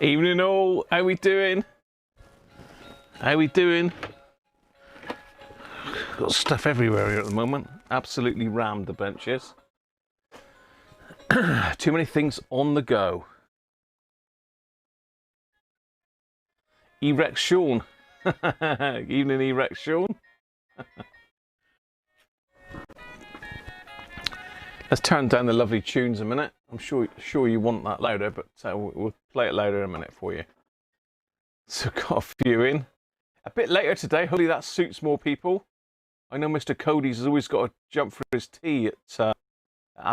Evening all, how we doing? How we doing? Got stuff everywhere here at the moment. Absolutely rammed the benches. Too many things on the go. E-Rex Sean. Evening E-Rex Sean. Let's turn down the lovely tunes a minute. I'm sure you want that louder, but we'll play it louder in a minute for you. So got a few in. A bit later today, hopefully that suits more people. I know Mr. Cody's has always got to jump for his tea at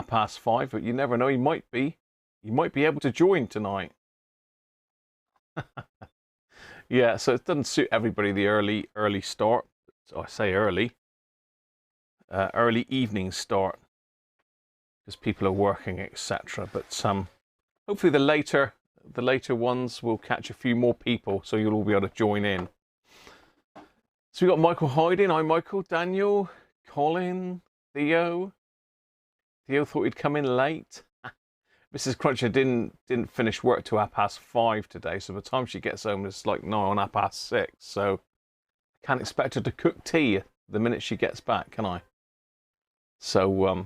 5:30, but you never know, he might be able to join tonight. Yeah, so it doesn't suit everybody, the early start. So I say early evening start, because people are working, etc. But hopefully the later ones will catch a few more people, so you'll all be able to join in. So we got Michael hiding. Hi Michael, Daniel, Colin, Theo. Theo thought he'd come in late. Mrs. Cruncher didn't finish work till 5:30 today, so by the time she gets home it's like 6:09. So I can't expect her to cook tea the minute she gets back, can I? So I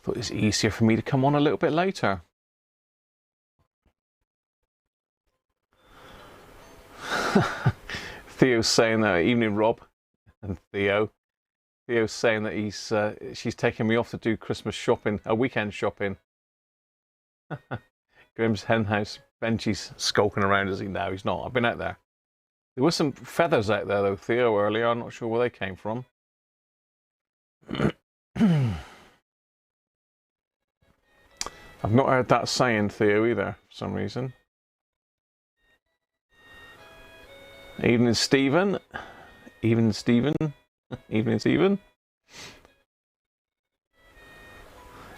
thought it was easier for me to come on a little bit later. Theo's saying that, evening Rob and Theo. Theo's saying that she's taking me off to do Christmas shopping, weekend shopping. Grimm's hen house. Benji's skulking around, is he now? He's not. I've been out there. There were some feathers out there though, Theo, earlier. I'm not sure where they came from. I've not heard that saying, Theo, either, for some reason. Evening, Stephen. Evening, Stephen. Evening, Stephen.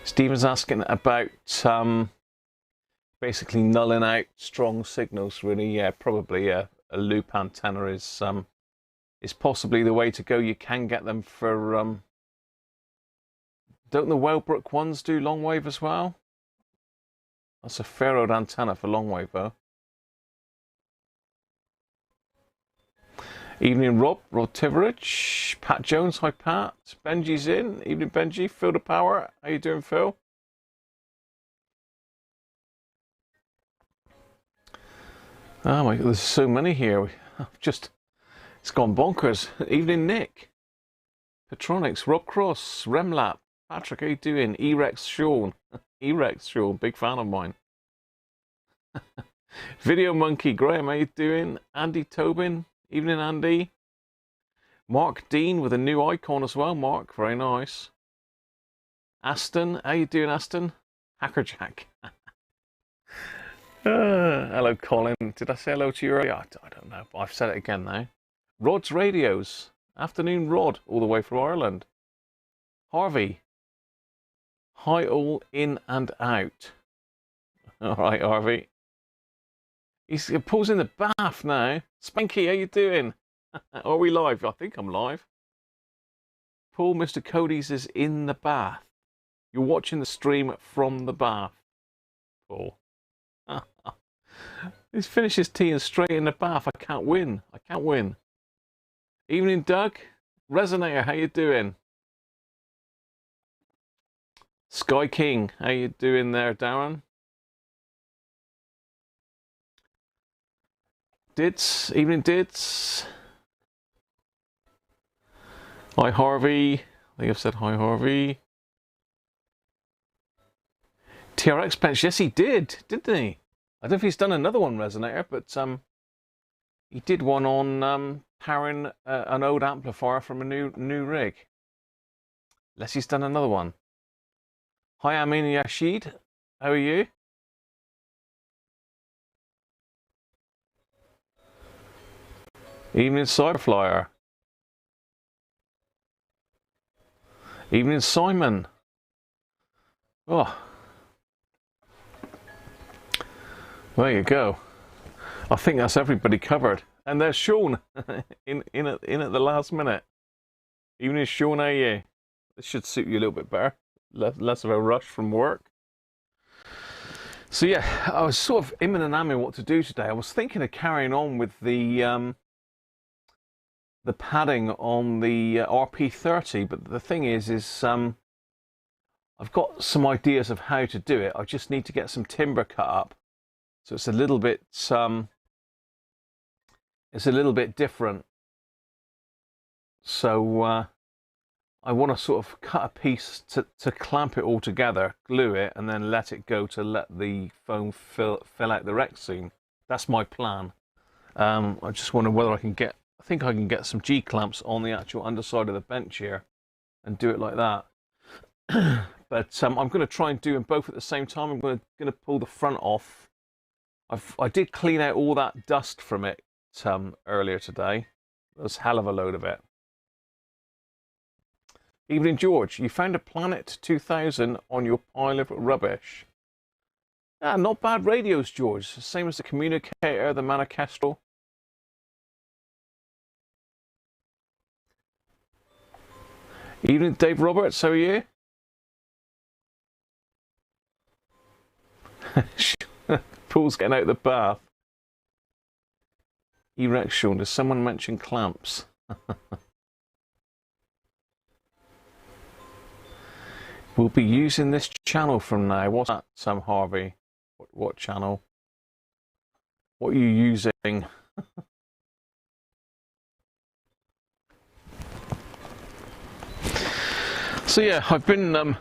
Stephen's asking about basically nulling out strong signals, really. Yeah, probably a loop antenna is possibly the way to go. You can get them for... don't the Wellbrook ones do long wave as well? That's a ferroed antenna for long wave, though. Evening, Rob Tiverich, Pat Jones, hi Pat. Benji's in. Evening, Benji. Phil the Power. How you doing, Phil? Oh my God, there's so many here. It's gone bonkers. Evening, Nick. Petronics, Rob Cross, Remlap. Patrick, how you doing? E-Rex Sean. E-Rex Sean, big fan of mine. Video Monkey, Graham, how you doing? Andy Tobin. Evening, Andy. Mark Dean with a new icon as well. Mark, very nice. Aston, how you doing, Aston? Hacker Jack. Hello, Colin. Did I say hello to you earlier? I don't know, but I've said it again now. Rod's Radios. Afternoon, Rod, all the way from Ireland. Harvey. Hi, all in and out. All right, Harvey. He's pausing the bath now. Spanky, how you doing? Are we live? I think I'm live. Paul, Mr. Cody's is in the bath. You're watching the stream from the bath, Paul. He's finished his tea and straight in the bath. I can't win. I can't win. Evening, Doug. Resonator, how you doing? Sky King, how you doing there, Darren? Dids, evening Dids. Hi Harvey. I think I've said hi Harvey. TRX Bench, yes he did, didn't he? I don't know if he's done another one, Resonator, but he did one on powering an old amplifier from a new rig. Unless he's done another one. Hi Amin Yashid, how are you? Evening Cyberflyer. Evening Simon. Oh. There you go. I think that's everybody covered. And there's Sean in at the last minute. Evening Sean, how are you? This should suit you a little bit better. Less of a rush from work. So yeah, I was sort of imming and amming what to do today. I was thinking of carrying on with the padding on the RP30, but the thing is I've got some ideas of how to do it. I just need to get some timber cut up, so it's a little bit different. So I want to sort of cut a piece to clamp it all together, glue it, and then let it go to let the foam fill out the wreck scene. That's my plan. I just wonder whether I think I can get some G-clamps on the actual underside of the bench here and do it like that. But I'm going to try and do them both at the same time. I'm going to pull the front off. I did clean out all that dust from it earlier today. There was a hell of a load of it. Evening, George. You found a Planet 2000 on your pile of rubbish. Ah, not bad radios, George. Same as the communicator, the Manicastrol. Evening, Dave Roberts. How are you? Paul's getting out of the bath. Erection. Does someone mention clamps? We'll be using this channel from now. What's that, Sam Harvey? What channel? What are you using? So yeah, I've been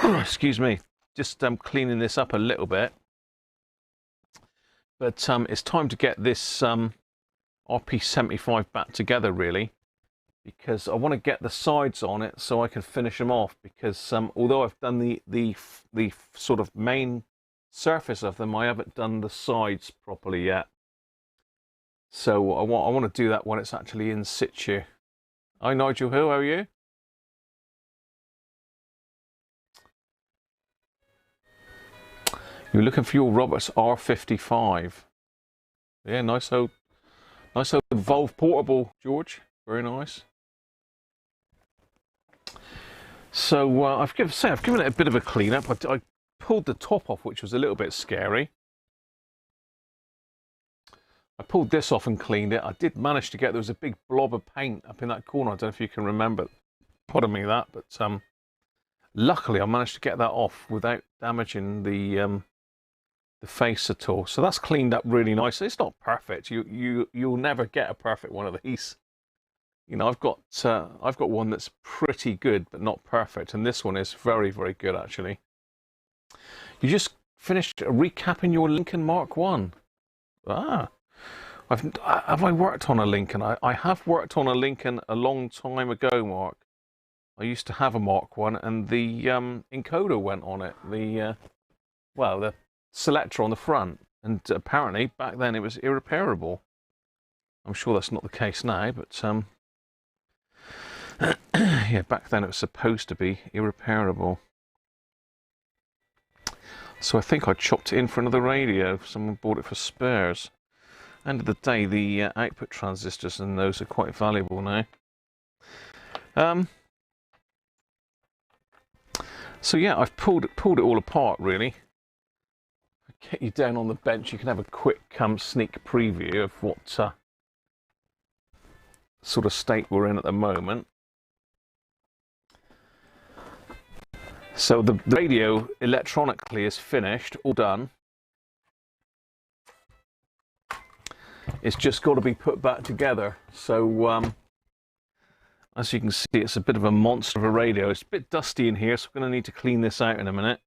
excuse me, just cleaning this up a little bit. But it's time to get this RP75 back together, really, because I want to get the sides on it so I can finish them off, because although I've done the sort of main surface of them, I haven't done the sides properly yet. So I want to do that when it's actually in situ. Hi Nigel Hill, how are you? You're looking for your Roberts R55. Yeah, nice old Volvo portable, George. Very nice. So I've given it a bit of a clean up. I pulled the top off, which was a little bit scary. I pulled this off and cleaned it. I did manage to there was a big blob of paint up in that corner. I don't know if you can remember, pardon me that, but luckily I managed to get that off without damaging the face at all. So that's cleaned up really nicely. It's not perfect. You'll never get a perfect one of these. You know, I've got one that's pretty good but not perfect, and this one is very, very good actually. You just finished recapping your Lincoln Mark 1. Ah, have I worked on a Lincoln? I have worked on a Lincoln a long time ago, Mark. I used to have a Mark 1, and the encoder went on it. The selector on the front, and apparently back then it was irreparable. I'm sure that's not the case now, but yeah, back then it was supposed to be irreparable. So I think I chopped it in for another radio. Someone bought it for spares. End of the day, the output transistors and those are quite valuable now. So yeah, I've pulled it all apart really. Get you down on the bench, you can have a quick sneak preview of what sort of state we're in at the moment. So the radio electronically is finished, all done. It's just got to be put back together. So as you can see, it's a bit of a monster of a radio. It's a bit dusty in here, so I'm going to need to clean this out in a minute.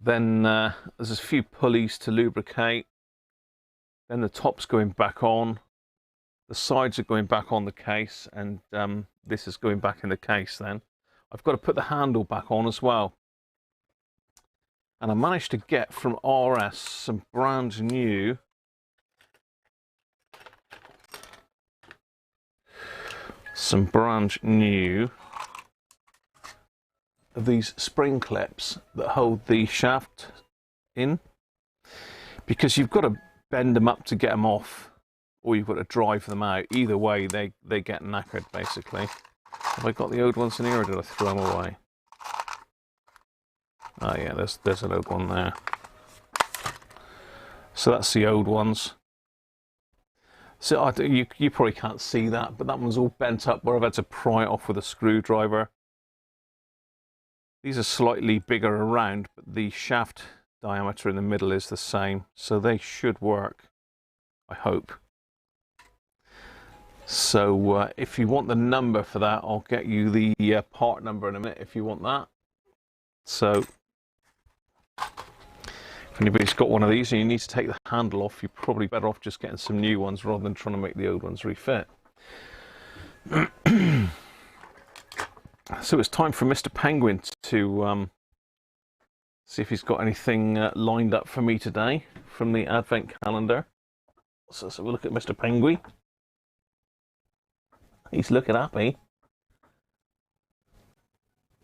Then there's a few pulleys to lubricate. Then the top's going back on. The sides are going back on the case, and this is going back in the case then. I've got to put the handle back on as well. And I managed to get from RS some brand new of these spring clips that hold the shaft in, because you've got to bend them up to get them off, or you've got to drive them out. Either way, they get knackered basically. Have I got the old ones in here, or did I throw them away? Oh yeah, there's an old one there. So that's the old ones. So you probably can't see that, but that one's all bent up where I've had to pry it off with a screwdriver. These are slightly bigger around, but the shaft diameter in the middle is the same, so they should work, I hope. So if you want the number for that, I'll get you the part number in a minute if you want that. So if anybody's got one of these and you need to take the handle off, you're probably better off just getting some new ones rather than trying to make the old ones refit. So it's time for Mr. Penguin to see if he's got anything lined up for me today from the Advent calendar. So we'll look at Mr. Penguin. He's looking happy.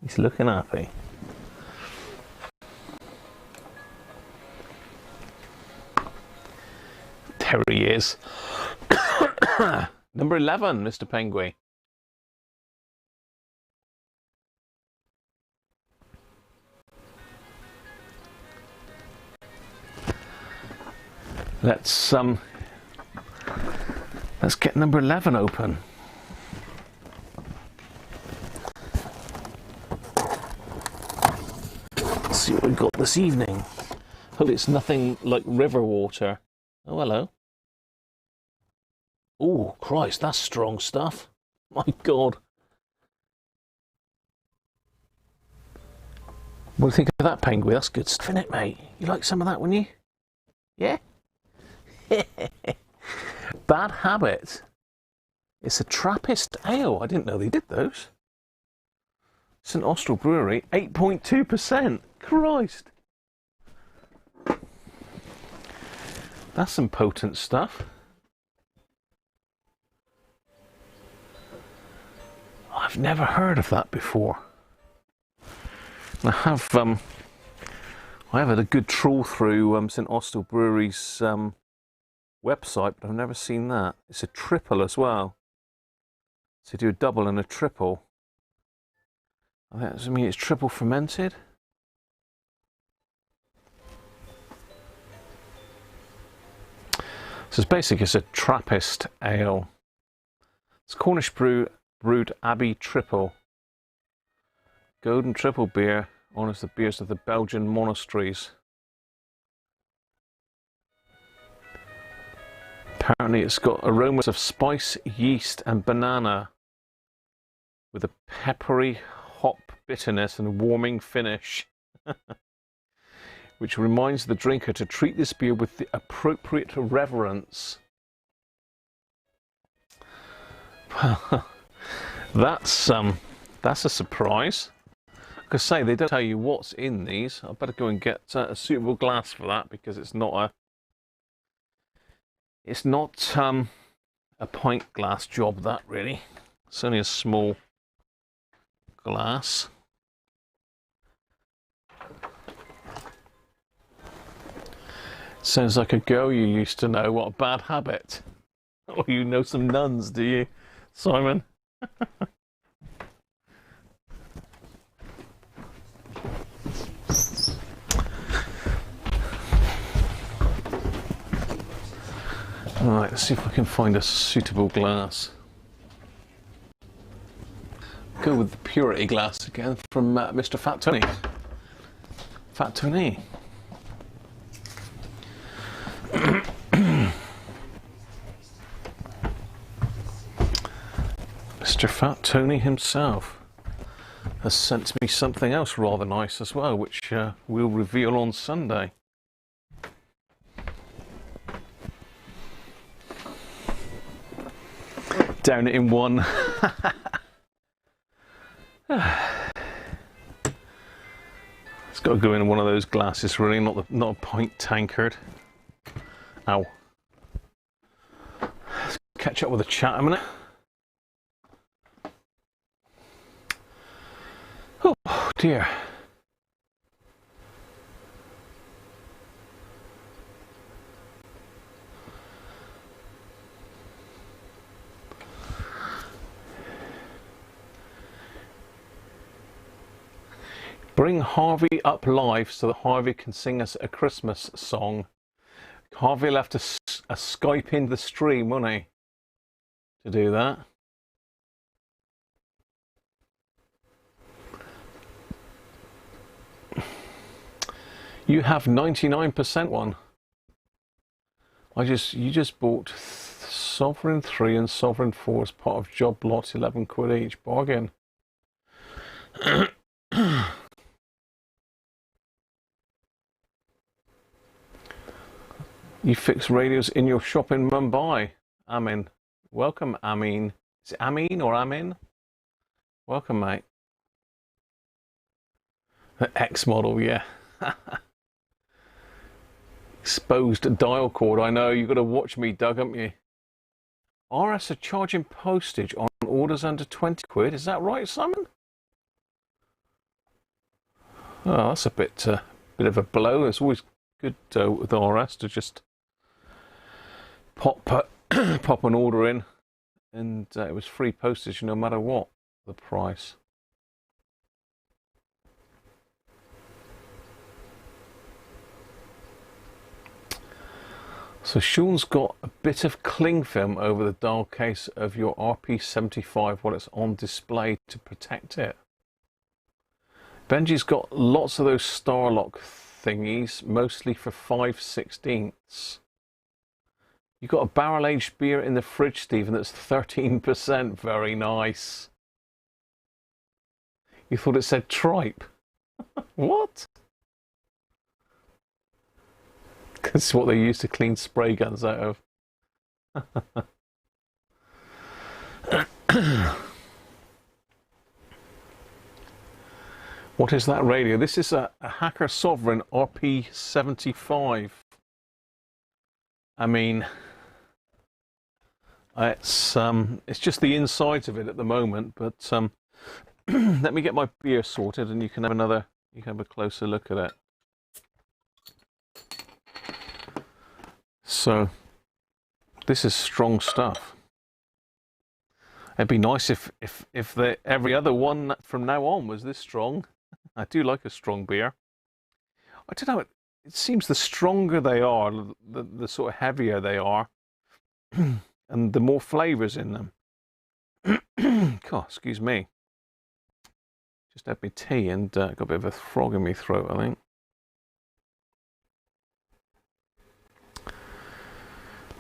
He's looking happy. There he is. Number 11, Mr. Penguin. Let's get number 11 open. Let's see what we've got this evening. Hope it's nothing like river water. Oh, hello. Oh, Christ, that's strong stuff. My God. What do you think of that, Penguin? That's good stuff, isn't it, mate? You like some of that, wouldn't you? Yeah? Bad Habit. It's a Trappist ale. I didn't know they did those. St Austell Brewery, 8.2%. Christ. That's some potent stuff. I've never heard of that before. I have had a good trawl through St Austell Brewery's website, but I've never seen that. It's a triple as well. So you do a double and a triple. I mean, it's triple fermented. So it's basically it's a Trappist ale. It's Cornish brewed Abbey Triple. Golden Triple beer honours the beers of the Belgian monasteries. Apparently it's got aromas of spice, yeast and banana with a peppery hop bitterness and warming finish. Which reminds the drinker to treat this beer with the appropriate reverence. That's a surprise. Like I say, they don't tell you what's in these. I better go and get a suitable glass for that because it's not a pint glass job, that really. It's only a small glass. Sounds like a girl you used to know. What a bad habit. Oh, you know some nuns, do you, Simon? Alright, let's see if I can find a suitable glass. Go with the Purity glass again from Mr. Fat Tony. Fat Tony. Mr. Fat Tony himself has sent me something else rather nice as well, which we'll reveal on Sunday. Down it in one. It's got to go in one of those glasses, really, not a pint tankard. Ow. Let's catch up with the chat a minute. Oh dear. Bring Harvey up live so that Harvey can sing us a Christmas song. Harvey will have to Skype into the stream, won't he, to do that? You have 99% one. You just bought Sovereign 3 and Sovereign 4 as part of job lots, 11 quid each. Bargain. You fix radios in your shop in Mumbai. Amin. Welcome, Amin. Is it Amin or Amin? Welcome, mate. The X model, yeah. Exposed dial cord. I know, you've got to watch me, Doug, haven't you? RS are charging postage on orders under 20 quid. Is that right, Simon? Oh, that's a bit of a blow. It's always good with RS to just pop an order in, and it was free postage no matter what the price. So Sean's got a bit of cling film over the dial case of your RP75 while it's on display to protect it. Benji's got lots of those Starlock thingies, mostly for 5/16. You got a barrel-aged beer in the fridge, Stephen, that's 13%. Very nice. You thought it said tripe? What? That's what they used to clean spray guns out of. What is that radio? This is a Hacker Sovereign RP75. I mean, it's just the insides of it at the moment, but let me get my beer sorted and you can have a closer look at it. So this is strong stuff. It'd be nice if every other one from now on was this strong. I do like a strong beer. I don't know, it seems the stronger they are, the sort of heavier they are, and the more flavours in them. God, excuse me. Just had me tea and got a bit of a frog in my throat, I think.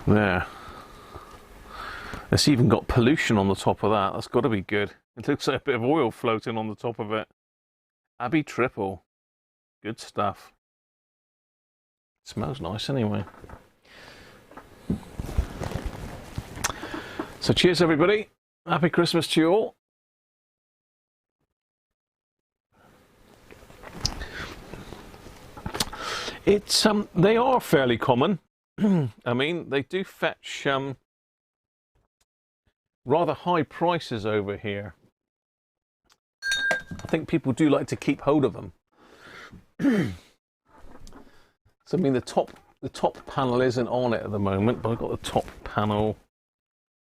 There. It's even got pollution on the top of that. That's got to be good. It looks like a bit of oil floating on the top of it. Abbey Triple. Good stuff. It smells nice anyway. So cheers everybody. Happy Christmas to you all. It's they are fairly common. I mean, they do fetch rather high prices over here. I think people do like to keep hold of them. So I mean, the top panel isn't on it at the moment, but I've got the top panel.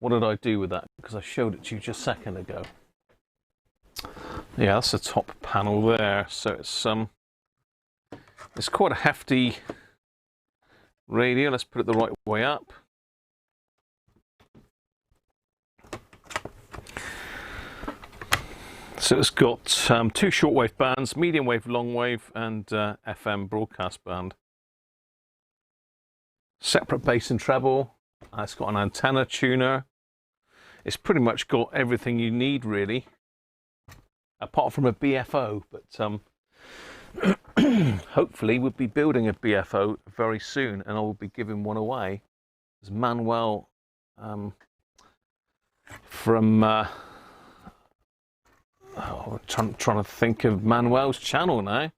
What did I do with that? Because I showed it to you just a second ago. Yeah, that's the top panel there. So it's quite a hefty radio. Let's put it the right way up. So it's got 2 shortwave bands, medium wave, long wave, and FM broadcast band. Separate bass and treble. It's got an antenna tuner. It's pretty much got everything you need, really, apart from a BFO. But hopefully we'll be building a BFO very soon, and I will be giving one away. As Manuel from I'm trying to think of Manuel's channel now.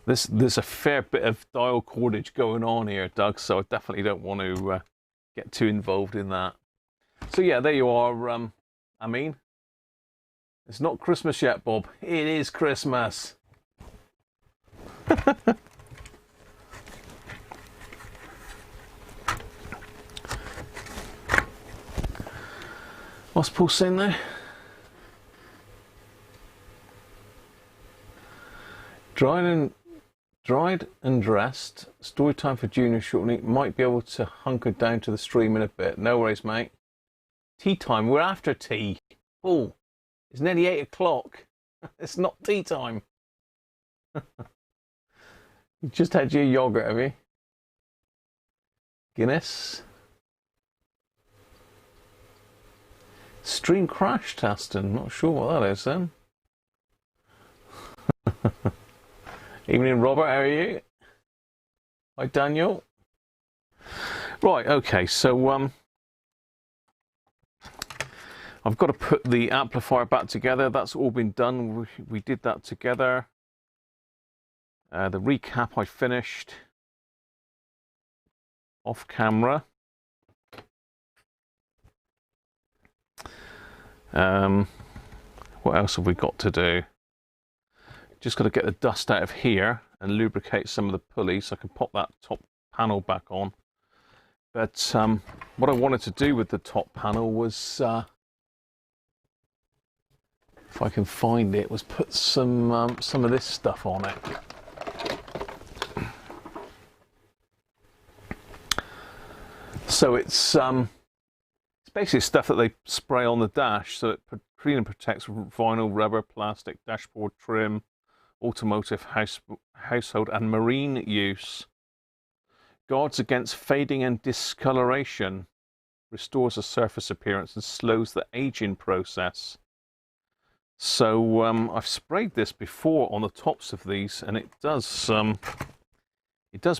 There's a fair bit of dial cordage going on here, Doug, so I definitely don't want to get too involved in that. So yeah, there you are. I mean, it's not Christmas yet, Bob. It is Christmas. What's Paul saying there? Dried and dressed. Story time for Junior shortly. Might be able to hunker down to the stream in a bit. No worries, mate. Tea time. We're after tea. Oh, it's nearly 8 o'clock. It's not tea time. You just had your yogurt, have you? Guinness. Stream crash testing. Not sure what that is then. Evening, Robert. How are you? Hi, Daniel. Right. Okay. So I've got to put the amplifier back together. That's all been done. We did that together. The recap I finished off camera. What else have we got to do? Just got to get the dust out of here and lubricate some of the pulleys so I can pop that top panel back on. But what I wanted to do with the top panel was, if I can find it, was put some of this stuff on it. So it's basically stuff that they spray on the dash, so it clean and protects vinyl, rubber, plastic, dashboard trim, automotive, household and marine use. Guards against fading and discoloration, restores the surface appearance and slows the aging process. So I've sprayed this before on the tops of these, and it does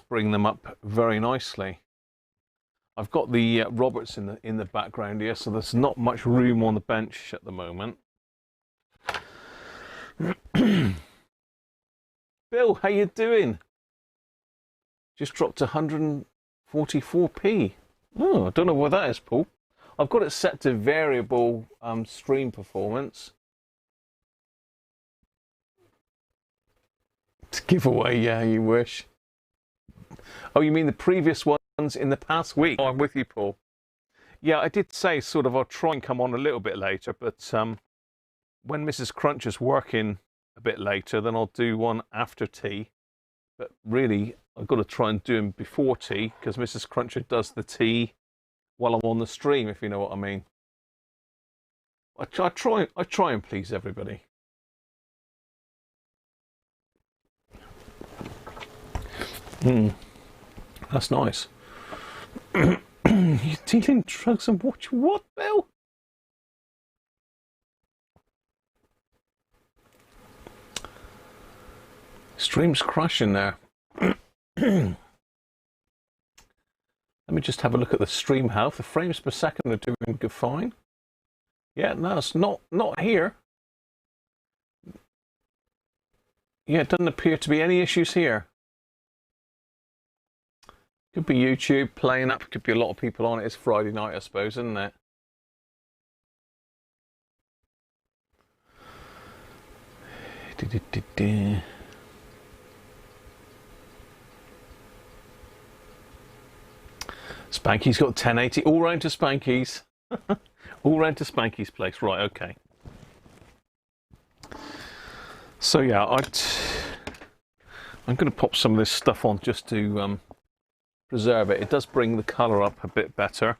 bring them up very nicely. I've got the Roberts in the background here, so there's not much room on the bench at the moment. Bill, how you doing? Just dropped to 144p. Oh, I don't know what that is, Paul. I've got it set to variable stream performance. To give away, yeah, you wish. Oh, you mean the previous ones in the past week? Oh, I'm with you, Paul. Yeah, I did say sort of I'll try and come on a little bit later, but when Mrs. Cruncher's working a bit later, then I'll do one after tea. But really, I've got to try and do them before tea, because Mrs. Cruncher does the tea while I'm on the stream, if you know what I mean. I try and please everybody. That's nice. You're dealing drugs and watch what, Bill? Stream's crashing there. Let me just have a look at the stream health. The frames per second are doing good, fine. Yeah, no, it's not here. Yeah, it doesn't appear to be any issues here. Could be YouTube playing up. Could be a lot of people on it. It's Friday night, I suppose, isn't it? Spanky's got 1080. All round to Spanky's. All round to Spanky's place. Right, okay. So yeah, I'm going to pop some of this stuff on just to preserve it. It does bring the colour up a bit better,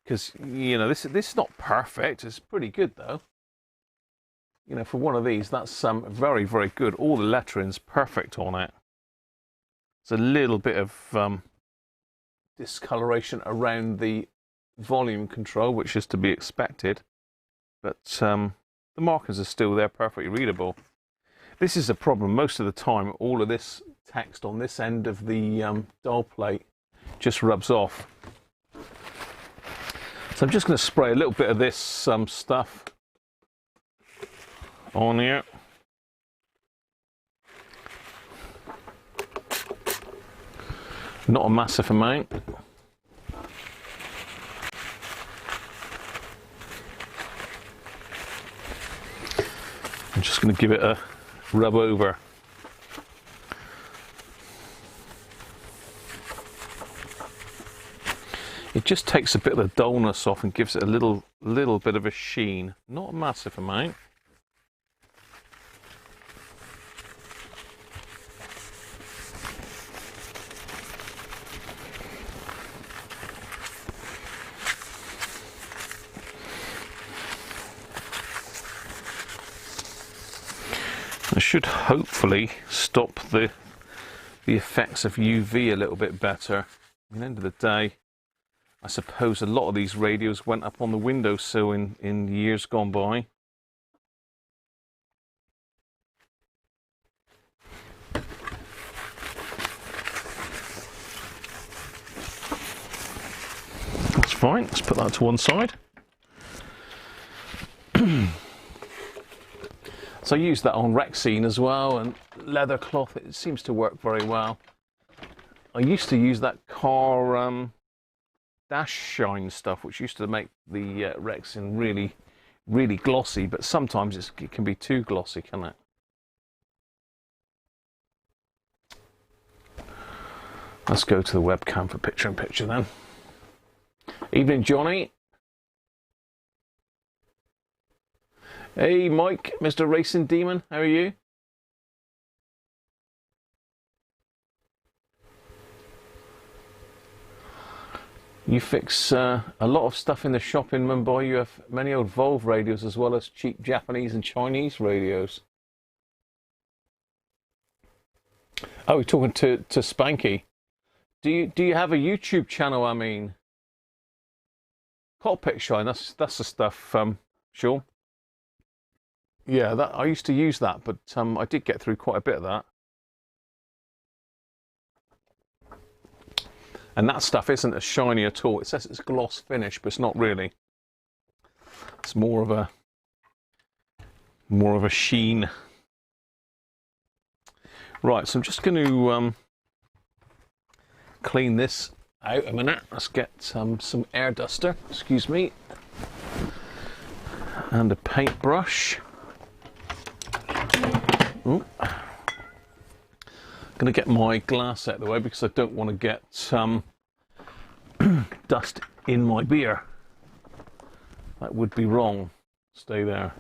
because you know this is not perfect. It's pretty good though. You know, for one of these, that's very, very good. All the lettering's perfect on it. There's a little bit of discoloration around the volume control, which is to be expected, but the markers are still there, perfectly readable. This is a problem most of the time. All of this text on this end of the dial plate just rubs off. So I'm just going to spray a little bit of this stuff on here. Not a massive amount. I'm just going to give it a rub over. It just takes a bit of the dullness off and gives it a little bit of a sheen. Not a massive amount. It should hopefully stop the effects of UV a little bit better. At the end of the day, I suppose a lot of these radios went up on the windowsill in years gone by. That's fine, let's put that to one side. So I use that on Rexine as well, and leather cloth, it seems to work very well. I used to use that car dash shine stuff, which used to make the Rexine really, really glossy, but sometimes it can be too glossy, can it? Let's go to the webcam for picture-in-picture then. Evening, Johnny. Hey, Mike, Mr. Racing Demon, how are you? You fix a lot of stuff in the shop in Mumbai. You have many old Volvo radios as well as cheap Japanese and Chinese radios. Oh, we're talking to Spanky. Do you have a YouTube channel? I mean, cockpit shine. That's the stuff. Sure. Yeah, that I used to use that, but I did get through quite a bit of that. And that stuff isn't as shiny at all. It says it's gloss finish, but it's not really. It's more of a sheen. Right, so I'm just going to clean this out a minute. Let's get some air duster, excuse me, and a paintbrush. Ooh. I'm going to get my glass out of the way because I don't want to get dust in my beer. That would be wrong. Stay there.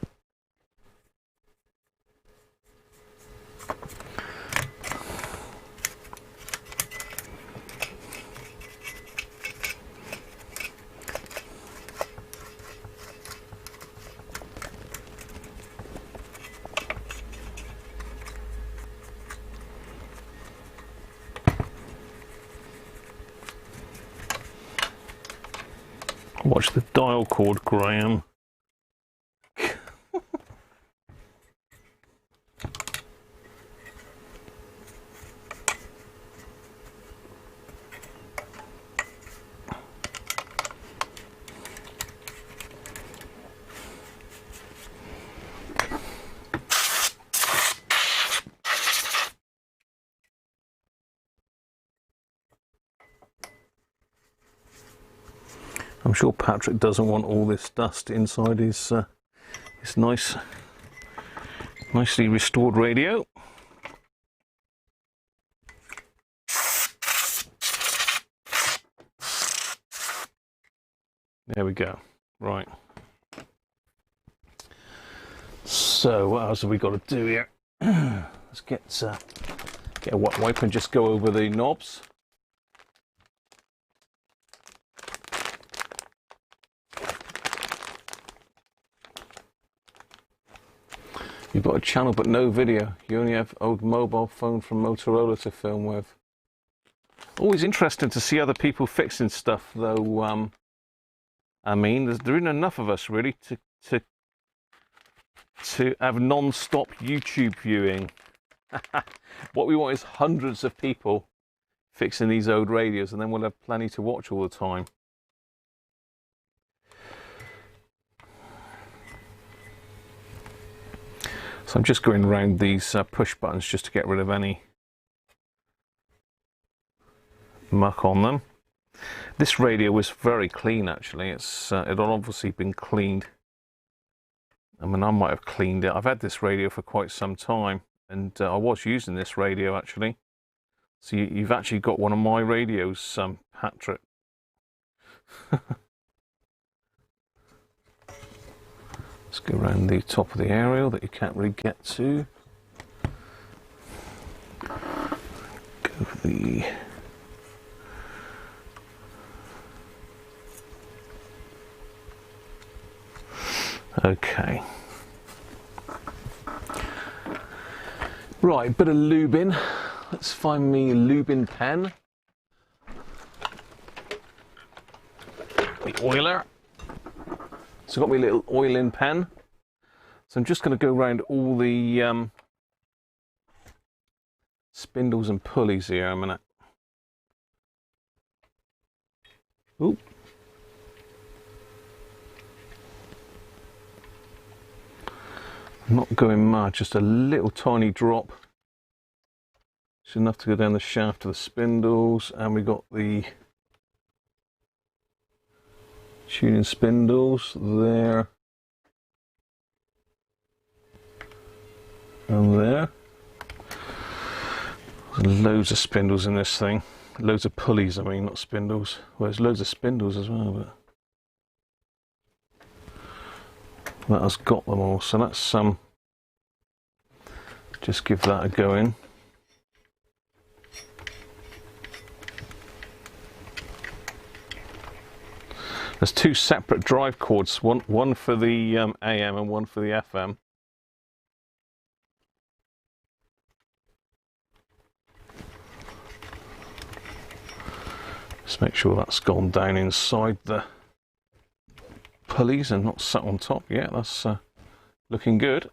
Watch the dial cord, Graham. I'm sure Patrick doesn't want all this dust inside his nicely restored radio. There we go. Right. So what else have we got to do here? Let's get a wet wipe and just go over the knobs. You've got a channel but no video. You only have old mobile phone from Motorola to film with. Always interesting to see other people fixing stuff, though. I mean, there isn't enough of us really to have non-stop YouTube viewing. What we want is hundreds of people fixing these old radios, and then we'll have plenty to watch all the time. So I'm just going around these push buttons just to get rid of any muck on them. This radio was very clean actually. It had obviously been cleaned. I mean, I might have cleaned it. I've had this radio for quite some time, and I was using this radio actually. So you've actually got one of my radios, Patrick. Let's go around the top of the aerial that you can't really get to. Go for the... Okay. Right, bit of lubing. Let's find me a lubing pen. The oiler. So I've got my little oiling pen. So I'm just going to go around all the spindles and pulleys here a minute. Ooh. Not going much, just a little tiny drop. It's enough to go down the shaft of the spindles, and we got the tuning spindles there and there. There's loads of spindles in this thing. Loads of pulleys, I mean, not spindles. Well, there's loads of spindles as well, but that has got them all. So that's just give that a go in. There's two separate drive cords, one for the AM and one for the FM. Just make sure that's gone down inside the pulleys and not sat on top. Yeah, that's looking good.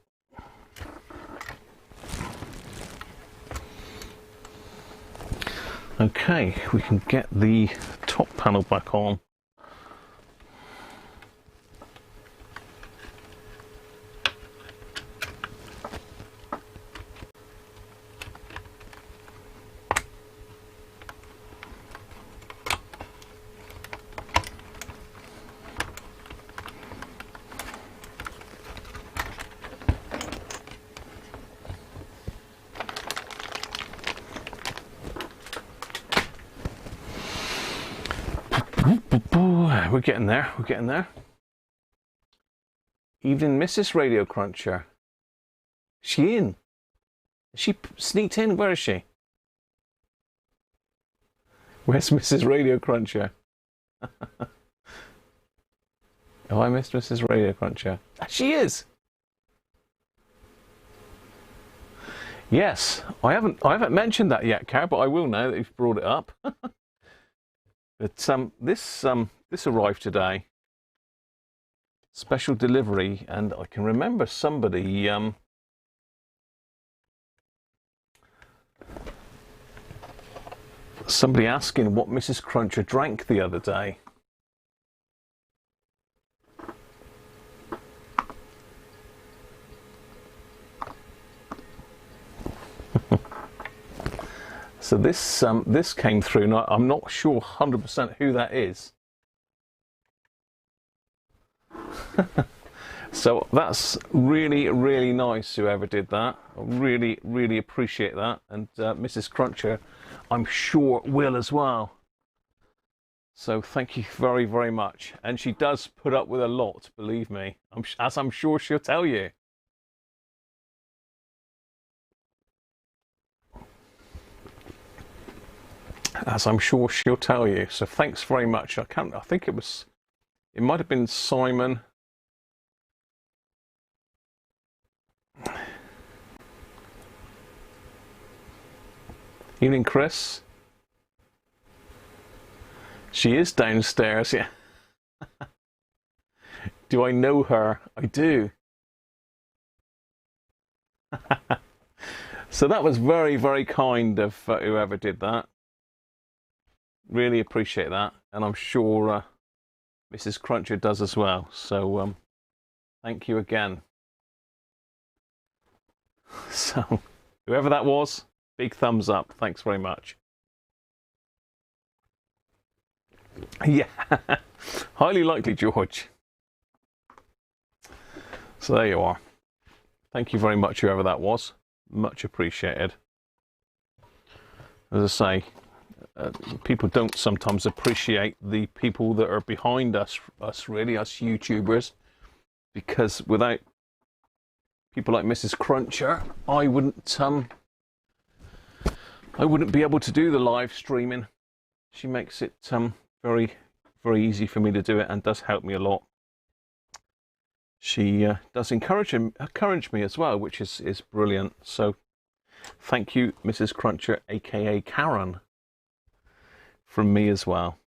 Okay, we can get the top panel back on. We're getting there, we're getting there. Evening, Mrs. Radiocruncher. Is she in? Is she sneaked in? Where is she? Where's Mrs. Radiocruncher? Oh, I missed Mrs. Radiocruncher. She is. Yes, I haven't mentioned that yet, Car, but I will now that you've brought it up. But this arrived today, special delivery, and I can remember somebody asking what Mrs. Cruncher drank the other day. So this came through, and I'm not sure 100% who that is. So that's really, really nice, whoever did that. I really, really appreciate that. And Mrs. Cruncher, I'm sure, will as well. So thank you very, very much. And she does put up with a lot, believe me, as I'm sure she'll tell you. As I'm sure she'll tell you. So thanks very much. I think it might have been Simon. Evening, Chris. She is downstairs, yeah. Do I know her? I do. So that was very, very kind of whoever did that. Really appreciate that, and I'm sure Mrs. Cruncher does as well. So thank you again. So whoever that was, big thumbs up. Thanks very much. Yeah, highly likely, George. So there you are. Thank you very much, whoever that was. Much appreciated. As I say, people don't sometimes appreciate the people that are behind us YouTubers, because without people like Mrs. Cruncher, I wouldn't be able to do the live streaming. She makes it very, very easy for me to do it, and does help me a lot. She does encourage me as well, which is brilliant. So Thank you, Mrs. Cruncher, aka Karen, from me as well.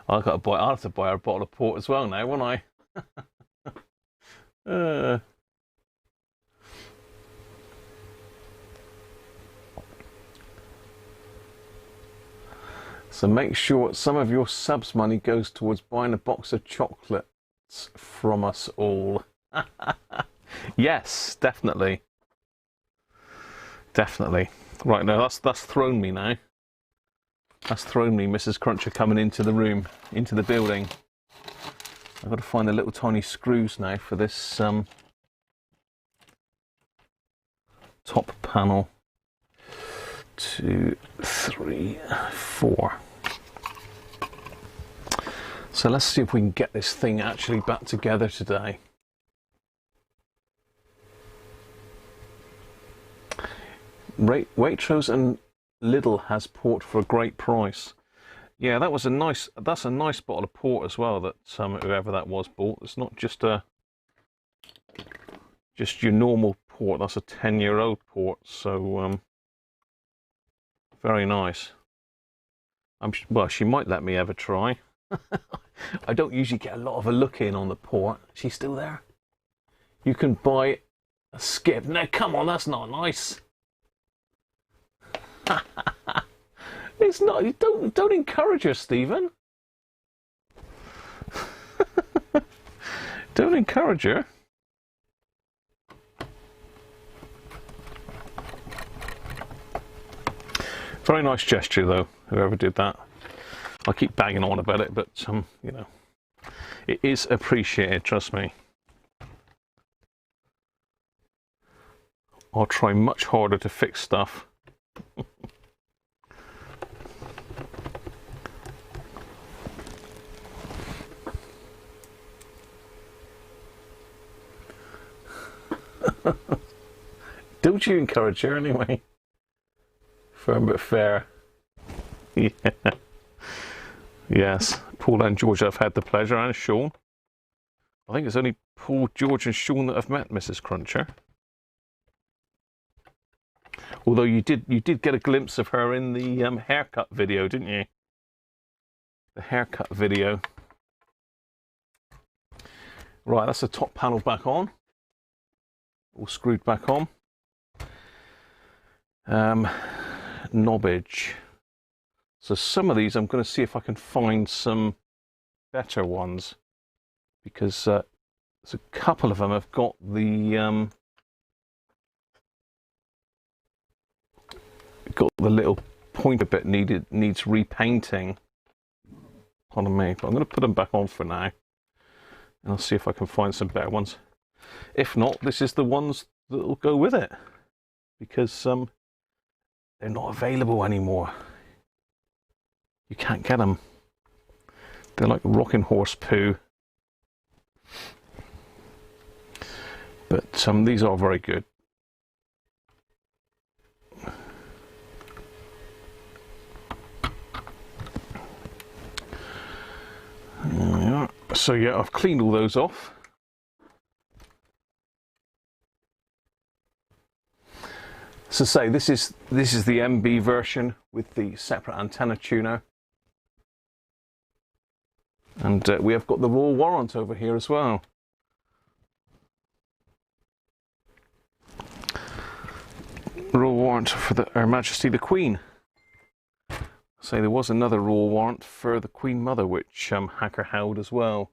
I'll have to buy a bottle of port as well now, won't I? So make sure some of your subs money goes towards buying a box of chocolates from us all. Yes, definitely. Definitely. Right, now that's thrown me now. That's thrown me, Mrs. Cruncher coming into the room, into the building. I've got to find the little tiny screws now for this top panel. 2, 3, 4. So let's see if we can get this thing actually back together today. Waitrose and Lidl has port for a great price. Yeah, that's a nice bottle of port as well that whoever that was bought. It's not just your normal port. That's a 10-year-old port, so very nice. Well, she might let me have a try. I don't usually get a lot of a look in on the port. She's still there. You can buy a skip. No, come on, that's not nice. It's not. Don't encourage her, Stephen. Don't encourage her. Very nice gesture, though. Whoever did that. I keep banging on about it, but you know, it is appreciated. Trust me. I'll try much harder to fix stuff. Don't you encourage her anyway? Firm but fair. Yeah. Yes, Paul and George have had the pleasure, and Sean. I think it's only Paul, George and Sean that have met Mrs. Cruncher. Although you did get a glimpse of her in the haircut video, didn't you? The haircut video. Right, that's the top panel back on. All screwed back on. Knobbage. So some of these I'm going to see if I can find some better ones, because there's a couple of them have got the little pointer bit needs repainting. Pardon me, but I'm going to put them back on for now, and I'll see if I can find some better ones. If not, this is the ones that will go with it, because they're not available anymore. You can't get them. They're like rocking horse poo. But these are very good. Yeah. So yeah, I've cleaned all those off. So say this is the MB version with the separate antenna tuner. And we have got the Royal Warrant over here as well. Royal Warrant for Her Majesty the Queen. So there was another Royal Warrant for the Queen Mother, which Hacker held as well.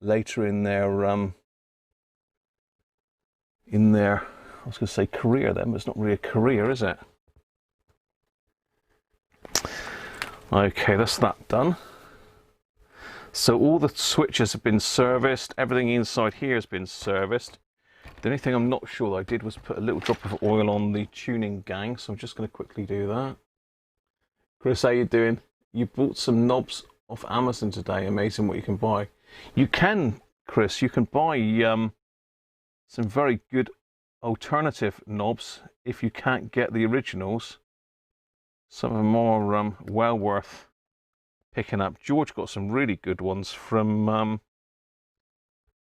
Later in their I was going to say career then, but it's not really a career, is it? Okay, that's that done. So all the switches have been serviced, everything inside here has been serviced. The only thing I'm not sure that I did was put a little drop of oil on the tuning gang, so I'm just going to quickly do that. Chris, how you doing? You bought some knobs off Amazon today. Amazing what you can buy. You can, Chris, you can buy some very good alternative knobs if you can't get the originals. Some of them are well worth picking up. George got some really good ones from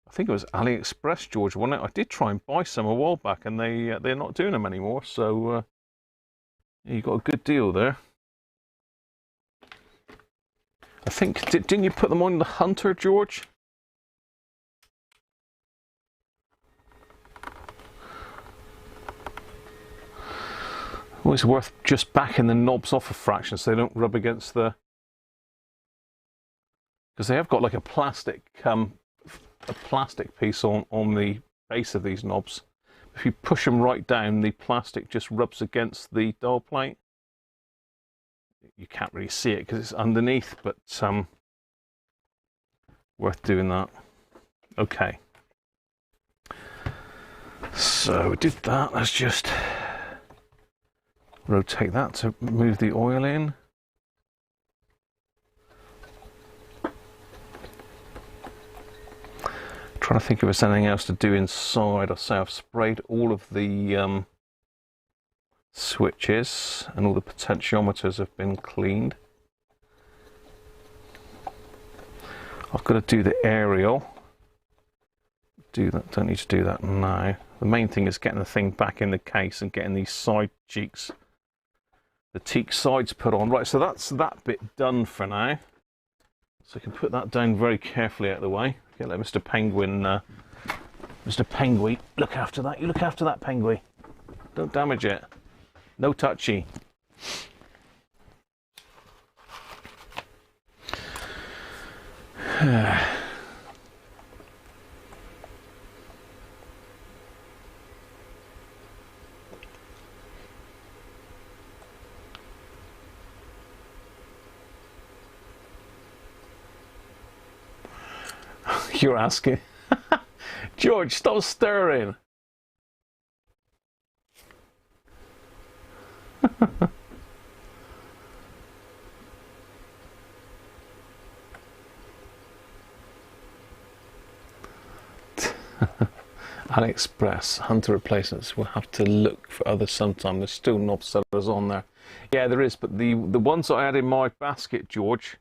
I think it was AliExpress, George, wasn't it? I did try and buy some a while back, and they're not doing them anymore. So you got a good deal there. I think didn't you put them on the Hunter, George? Always worth just backing the knobs off a fraction so they don't rub against the, because they have got like a plastic piece on the base of these knobs. If you push them right down, the plastic just rubs against the dial plate. You can't really see it because it's underneath, but worth doing that. Okay, so we did that. Let's just rotate that to move the oil in. Trying to think if there's anything else to do inside. I say I've sprayed all of the switches, and all the potentiometers have been cleaned. I've got to do the aerial. Do that. Don't need to do that now. The main thing is getting the thing back in the case and getting these side cheeks, the teak sides put on. Right, so that's that bit done for now. So I can put that down very carefully out of the way. Okay, let Mr. Penguin, Mr. Penguin, look after that. You look after that, Penguin. Don't damage it. No touchy. You're asking. George, stop stirring. AliExpress Hunter replacements. We'll have to look for others sometime. There's still knob sellers on there. Yeah, there is, but the ones I had in my basket, George,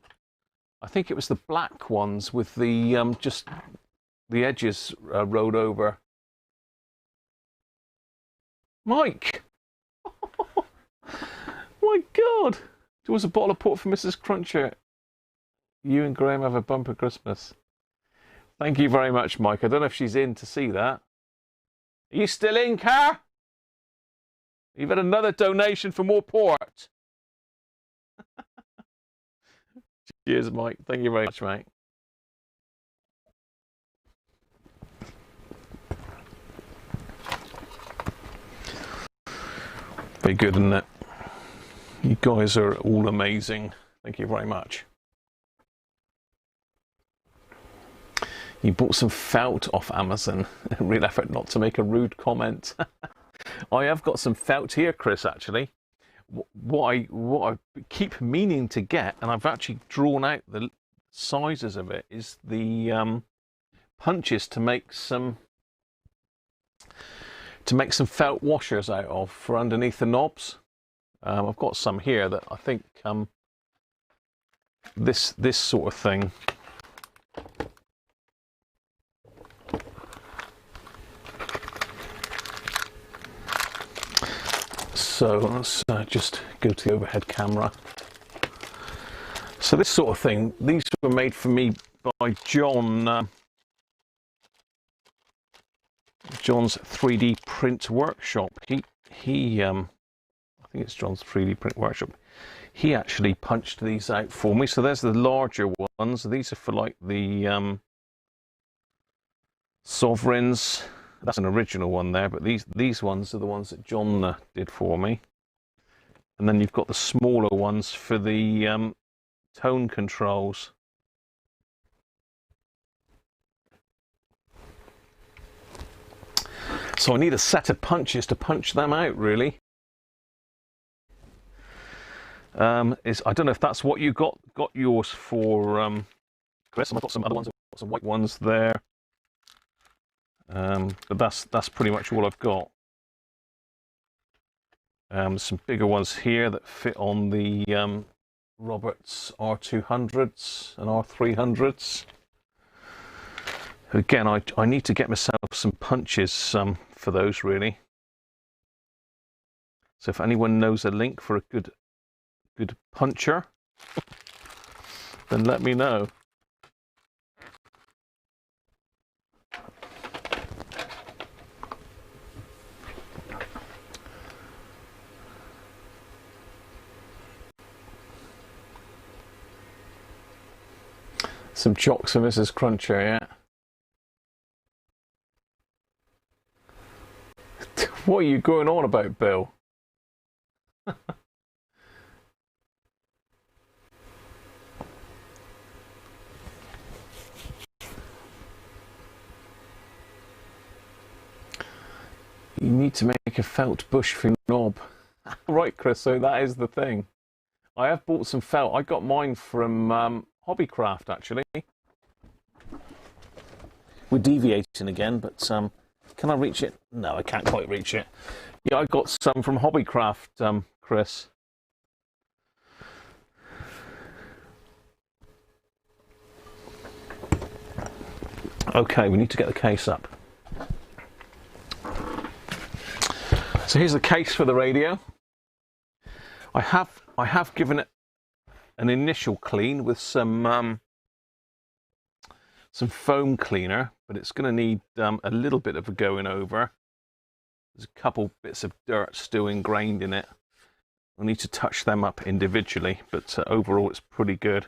I think it was the black ones with the just the edges rolled over. Mike! My God! There was a bottle of port for Mrs. Cruncher. You and Graham have a bumper Christmas. Thank you very much, Mike. I don't know if she's in to see that. Are you still in, Car? You've had another donation for more port. Cheers, Mike. Thank you very much, mate. Very good, isn't it? You guys are all amazing. Thank you very much. You bought some felt off Amazon. Real effort not to make a rude comment. I have got some felt here, Chris, actually. What I keep meaning to get, and I've actually drawn out the sizes of it, is the punches to make some felt washers out of for underneath the knobs. I've got some here that I think this sort of thing. So let's just go to the overhead camera. So this sort of thing, these were made for me by John. John's 3D print workshop. He I think it's John's 3D print workshop. He actually punched these out for me. So there's the larger ones. These are for like the Sovereigns. That's an original one there, but these ones are the ones that John did for me. And then you've got the smaller ones for the tone controls. So I need a set of punches to punch them out, really. I don't know if that's what you got yours for, Chris. I've got some other ones, I've got some white ones there. But that's pretty much all I've got. Some bigger ones here that fit on the Roberts R200s and R300s. Again, I need to get myself some punches for those, really. So if anyone knows a link for a good puncher, then let me know. Some chocks for Mrs. Cruncher, yeah. What are you going on about, Bill? You need to make a felt bush for your knob. Right, Chris, so that is the thing. I have bought some felt. I got mine from Hobbycraft, actually. We're deviating again, but can I reach it? No, I can't quite reach it. Yeah, I got some from Hobbycraft, Chris. Okay, we need to get the case up. So here's the case for the radio. I have given it an initial clean with some foam cleaner, but it's going to need a little bit of a going over. There's a couple bits of dirt still ingrained in it. We'll need to touch them up individually, but overall it's pretty good.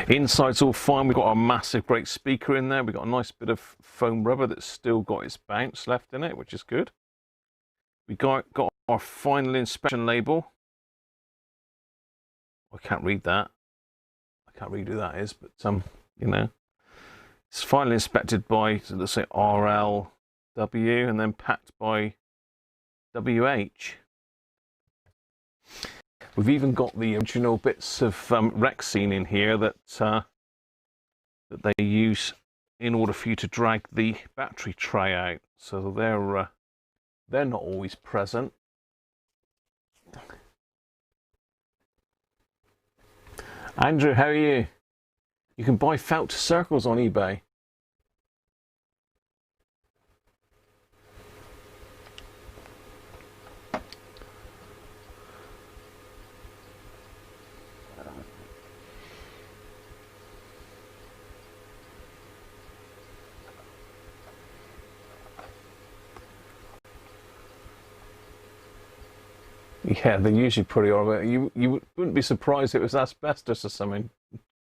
Inside's all fine. We've got a massive great speaker in there. We've got a nice bit of foam rubber that's still got its bounce left in it, which is good. We got our final inspection label. I can't read that. I can't read who that is, but you know, it's finally inspected by, so let's say, RLW, and then packed by WH. We've even got the original bits of Rexine in here that that they use in order for you to drag the battery tray out. So they're not always present. Andrew, how are you? You can buy felt circles on eBay. Yeah, they're usually pretty horrible. You wouldn't be surprised if it was asbestos or something,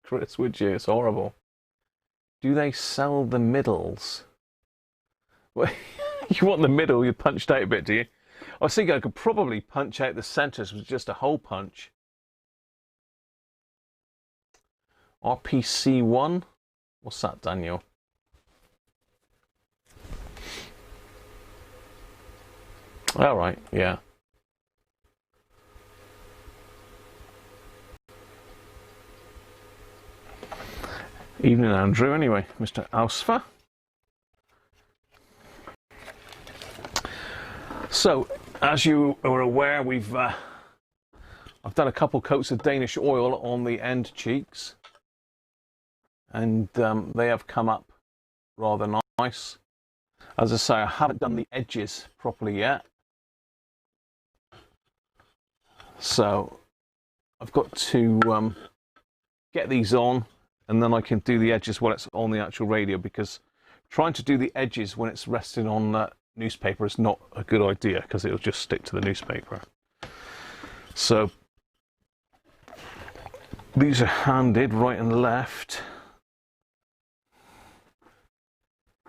Chris, would you? It's horrible. Do they sell the middles? Well, you want the middle, you punched out a bit, do you? I was thinking I could probably punch out the centres with just a hole punch. RPC1? What's that, Daniel? All right, yeah. Evening, Andrew. Anyway, Mr. Ausfa. So, as you are aware, I've done a couple coats of Danish oil on the end cheeks, and they have come up rather nice. As I say, I haven't done the edges properly yet, so I've got to get these on, and then I can do the edges while it's on the actual radio, because trying to do the edges when it's resting on newspaper is not a good idea, because it'll just stick to the newspaper. So these are handed right and left.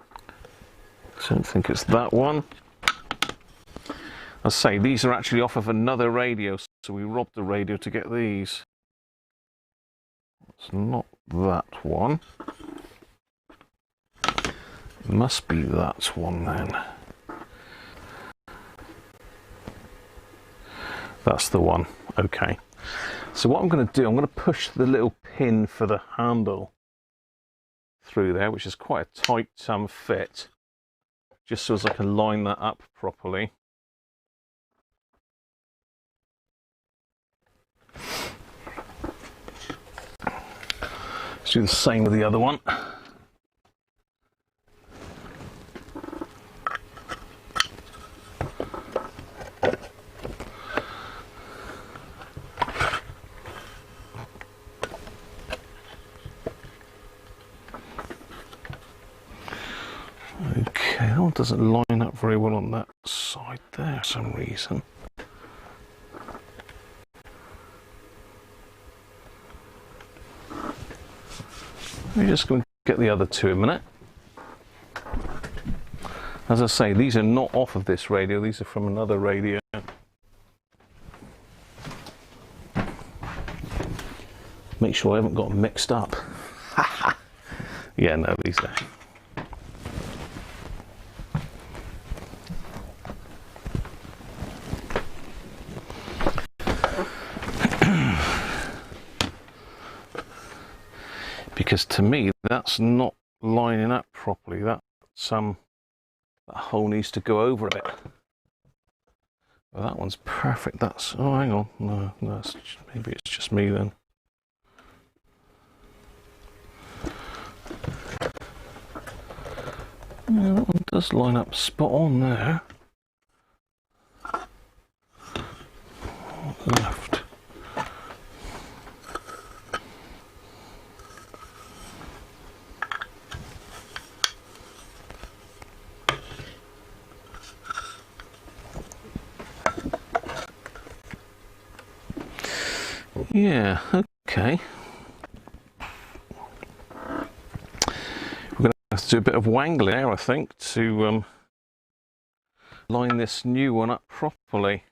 I don't think it's that one. I say these are actually off of another radio, so we robbed the radio to get these. It's not that one. It must be that one then. That's the one. Okay. So what I'm going to do, I'm going to push the little pin for the handle through there, which is quite a tight fit, just so as I can line that up properly. do the same with the other one. Okay, that one doesn't line up very well on that side there for some reason. We're just going to get the other two a minute. As I say, these are not off of this radio, these are from another radio. Make sure I haven't got them mixed up. Yeah, no, these are. Because to me, that's not lining up properly. That hole needs to go over a bit. Well, that one's perfect. That's, oh, hang on. No, maybe it's just me then. Yeah, that one does line up spot on there. Left. Yeah, okay. We're going to have to do a bit of wangling there, I think, to line this new one up properly.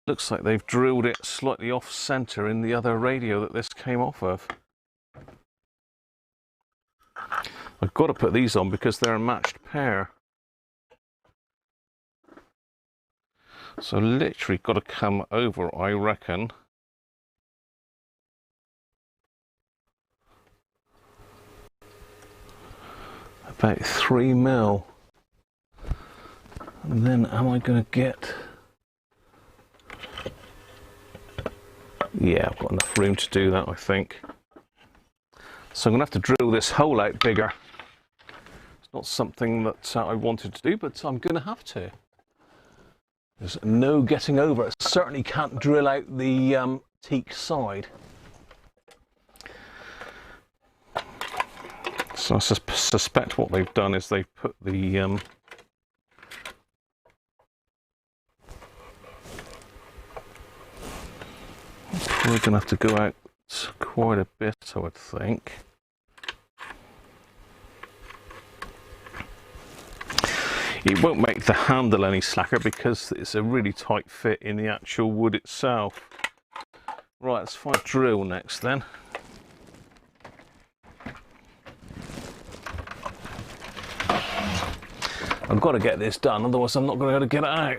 Looks like they've drilled it slightly off center in the other radio that this came off of. I've got to put these on because they're a matched pair. So literally got to come over, I reckon. About 3 mil. And then am I going to get... Yeah, I've got enough room to do that, I think. So I'm going to have to drill this hole out bigger. It's not something that I wanted to do, but I'm going to have to. There's no getting over it. Certainly can't drill out the teak side. So I suspect what they've done is they've put the probably going to have to go out quite a bit, I would think. It won't make the handle any slacker because it's a really tight fit in the actual wood itself. Right, let's find drill next then. I've got to get this done, otherwise I'm not going to be able to get it out.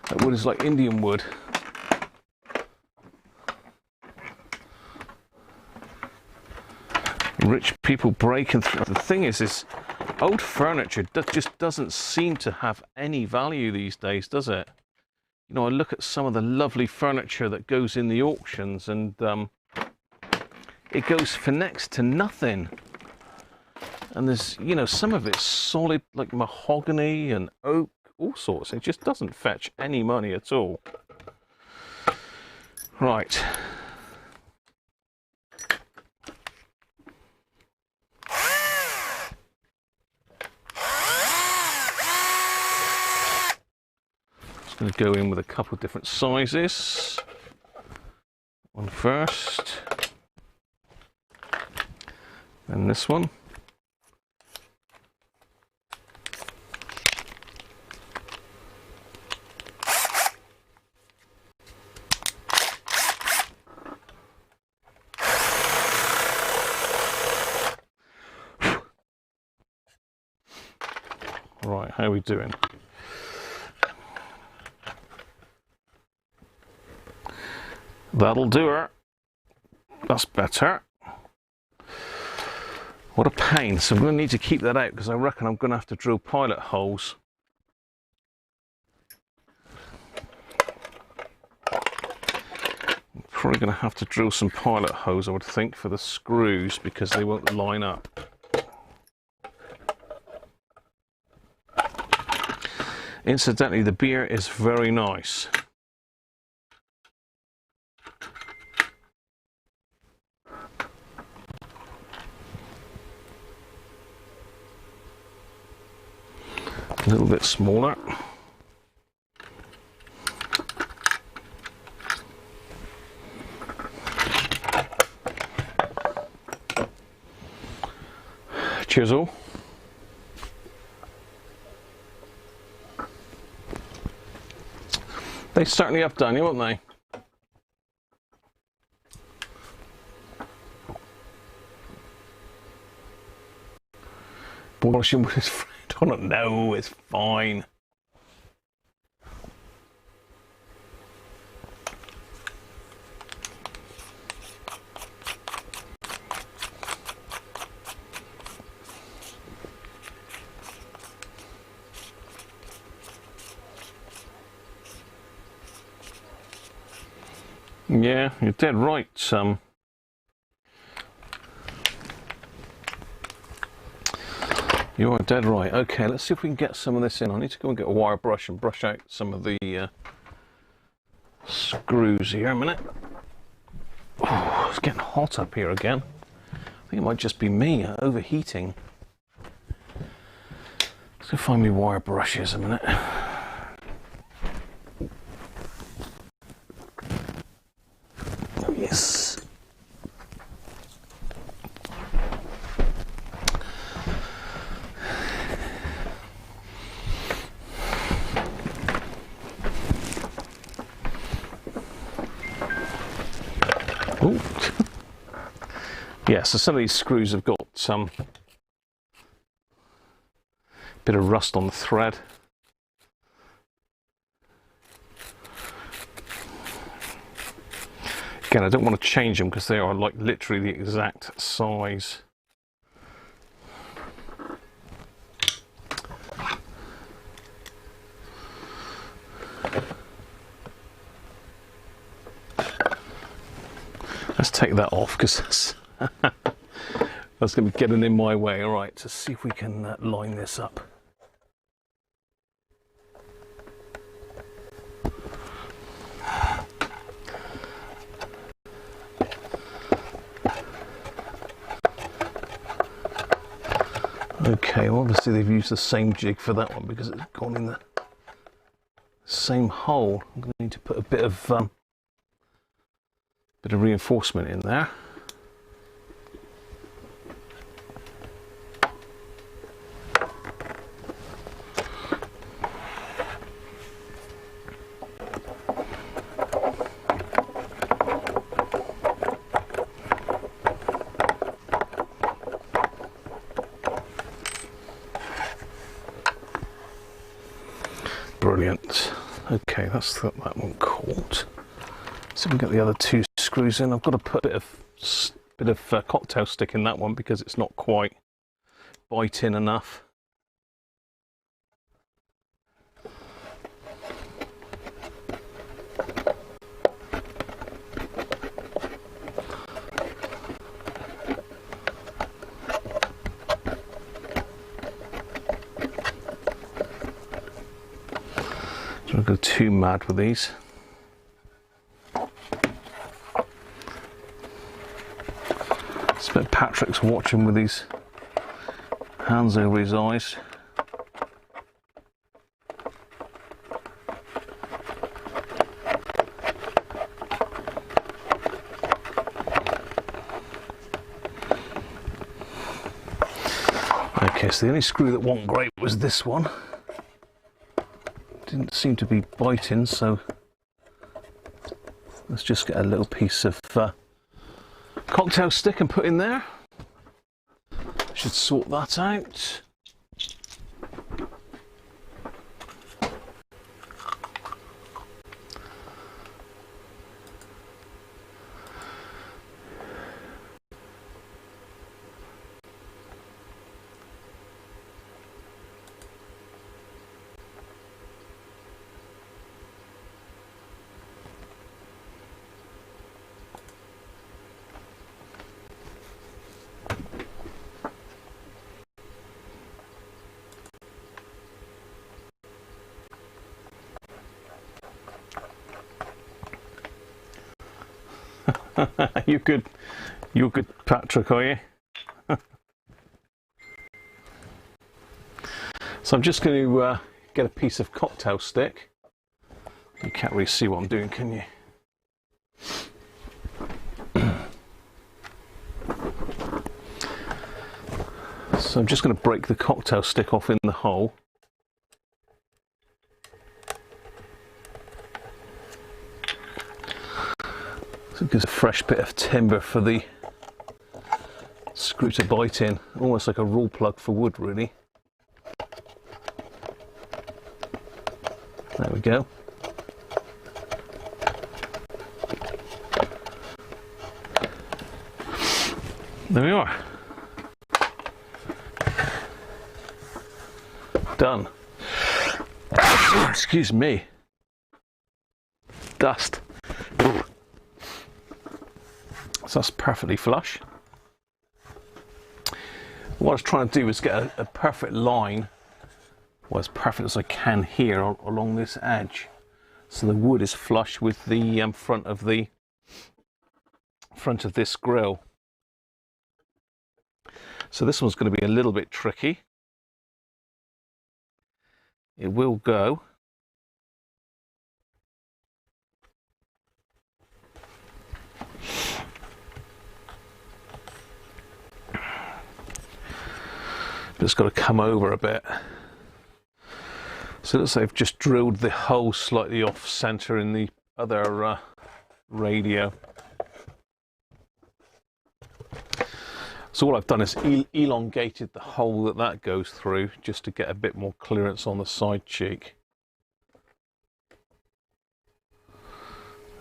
That wood is like Indian wood. Rich people breaking through. The thing is old furniture just doesn't seem to have any value these days, does it? You know, I look at some of the lovely furniture that goes in the auctions and it goes for next to nothing. And there's, you know, some of it's solid, like mahogany and oak, all sorts. It just doesn't fetch any money at all. Right. Just going to go in with a couple of different sizes. One first. And this one. Right, how are we doing? That'll do her. That's better. What a pain. So I'm going to need to keep that out because I reckon I'm going to have to drill pilot holes. Probably going to have to drill some pilot holes, I would think, for the screws because they won't line up. Incidentally, the beer is very nice. A little bit smaller. Cheers all. They certainly have done you, haven't they? Washing with his friend. I don't know, it's fine. Yeah, you're dead right. You are dead right. Okay, let's see if we can get some of this in. I need to go and get a wire brush and brush out some of the screws here a minute. Oh, it's getting hot up here again. I think it might just be me overheating. Let's go find me wire brushes a minute. Oh, yes. Ooh. Yeah, so some of these screws have got some bit of rust on the thread. Again, I don't want to change them because they are like literally the exact size. Let's take that off because that's going to be getting in my way. All right, so see if we can line this up. Okay, well, obviously they've used the same jig for that one because it's gone in the same hole. I'm going to need to put a bit of reinforcement in there. Brilliant. Okay, that's that one caught. So we get the other two screws in. I've got to put a bit of cocktail stick in that one because it's not quite bite-in enough. Don't go too mad with these. I bet Patrick's watching with his hands over his eyes. Okay, so the only screw that wasn't great was this one. Didn't seem to be biting, so let's just get a little piece of cocktail stick and put in there. Should sort that out. You're good, Patrick, are you? So I'm just going to get a piece of cocktail stick. You can't really see what I'm doing, can you? So I'm just going to break the cocktail stick off in the hole. So it gives a fresh bit of timber for the screw to bite in, almost like a roll plug for wood, really. There we go. There we are. Done. Excuse me. Dust. So that's perfectly flush. What I was trying to do was get a perfect line, well, as perfect as I can here along this edge, so the wood is flush with the front of this grill. So this one's going to be a little bit tricky. It will go. But it's got to come over a bit. So let's say I've just drilled the hole slightly off center in the other radio. So what I've done is elongated the hole that goes through, just to get a bit more clearance on the side cheek.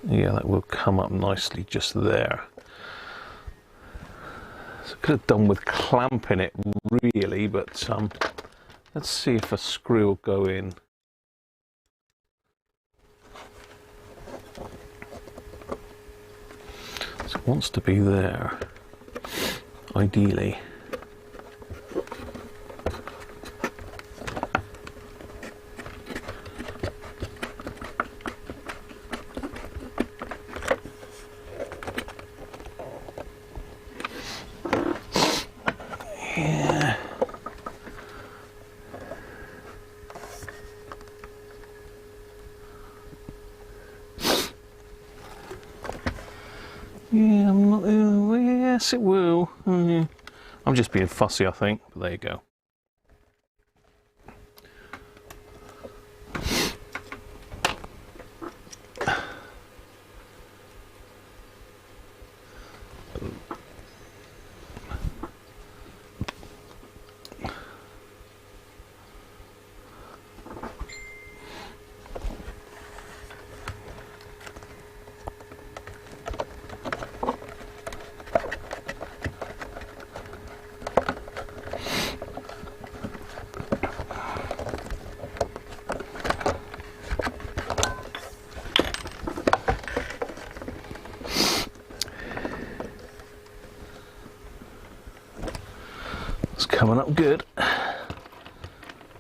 Yeah, that will come up nicely just there. So I could have done with clamping it really, but let's see if a screw will go in. So it wants to be there, ideally. Yeah, I'm not. Yes, it will. I'm just being fussy, I think. But there you go. Coming up good.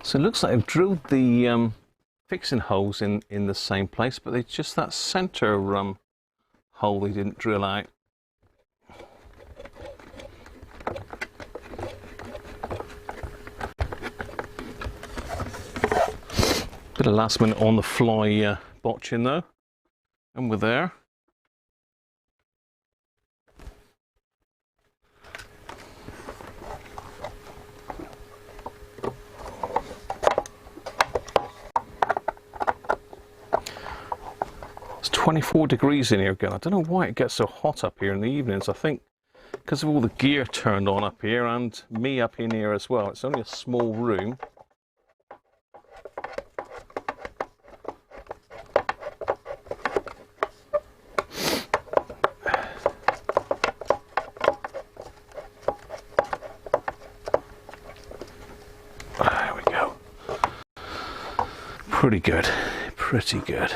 So it looks like I've drilled the fixing holes in the same place, but it's just that center hole they didn't drill out. Bit of last minute on the fly botching though, and we're there. It's 24 degrees in here again. I don't know why it gets so hot up here in the evenings. I think because of all the gear turned on up here and me up in here as well. It's only a small room. There we go. Pretty good. Pretty good.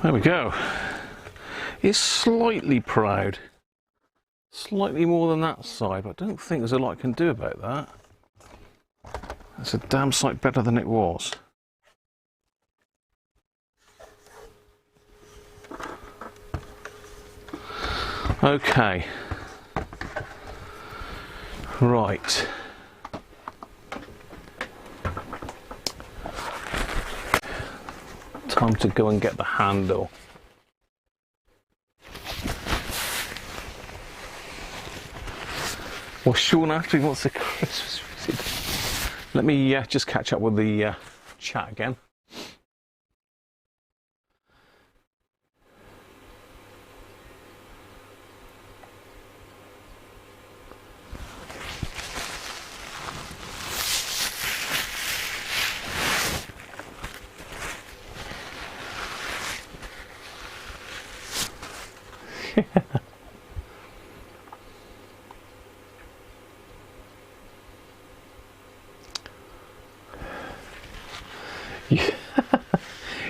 There we go. It's slightly proud. Slightly more than that side, but I don't think there's a lot I can do about that. It's a damn sight better than it was. Okay. Right. Time to go and get the handle. Well, Sean actually wants a Christmas visit. Let me just catch up with the chat again.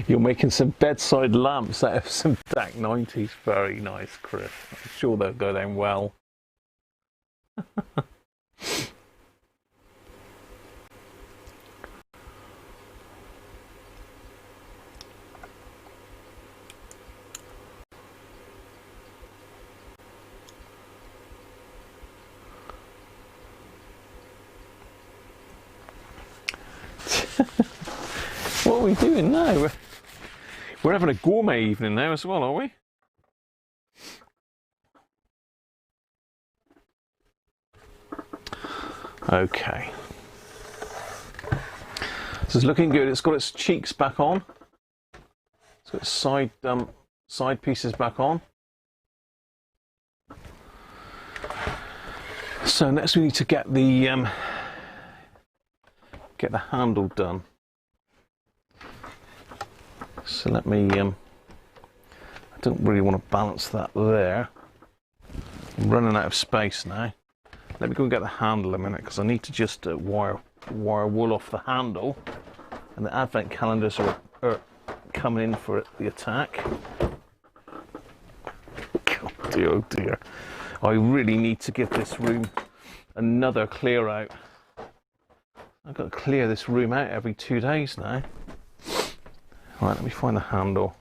You're making some bedside lamps out of some DAC 90s. Very nice, Chris. I'm sure they'll go down well. What are we doing now? We're having a gourmet evening now as well, are we? Okay. This is looking good. It's got its cheeks back on. It's got its side pieces back on. So next we need to get the handle done. So let me, I don't really want to balance that there. I'm running out of space now. Let me go and get the handle a minute, because I need to just wire wool off the handle. And the advent calendars are coming in for the attack. Oh dear, oh dear. I really need to give this room another clear out. I've got to clear this room out every 2 days now. Right, let me find the handle.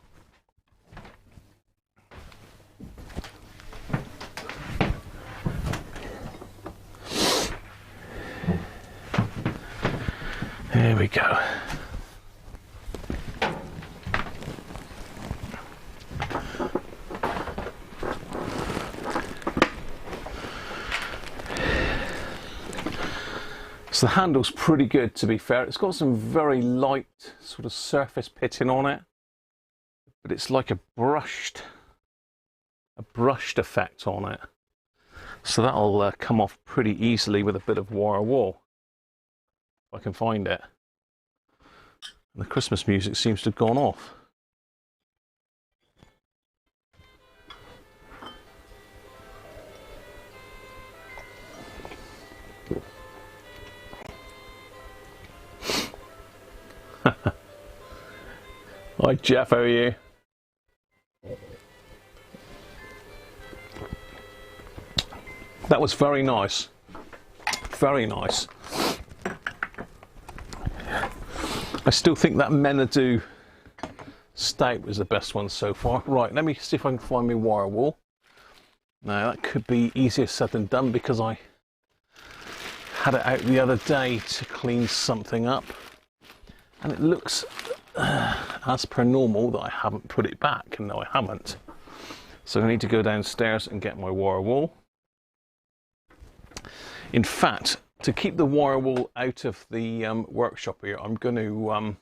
There we go. So the handle's pretty good, to be fair. It's got some very light sort of surface pitting on it, but it's like a brushed effect on it. So that'll come off pretty easily with a bit of wire wool, if I can find it. And the Christmas music seems to have gone off. Hi Jeff, how are you? That was very nice. Very nice. I still think that Menadu Stout was the best one so far. Right, let me see if I can find me wire wool. Now that could be easier said than done, because I had it out the other day to clean something up, and it looks as per normal that I haven't put it back, and no I haven't. So I need to go downstairs and get my wire wool. In fact, to keep the wire wool out of the workshop here, I'm going to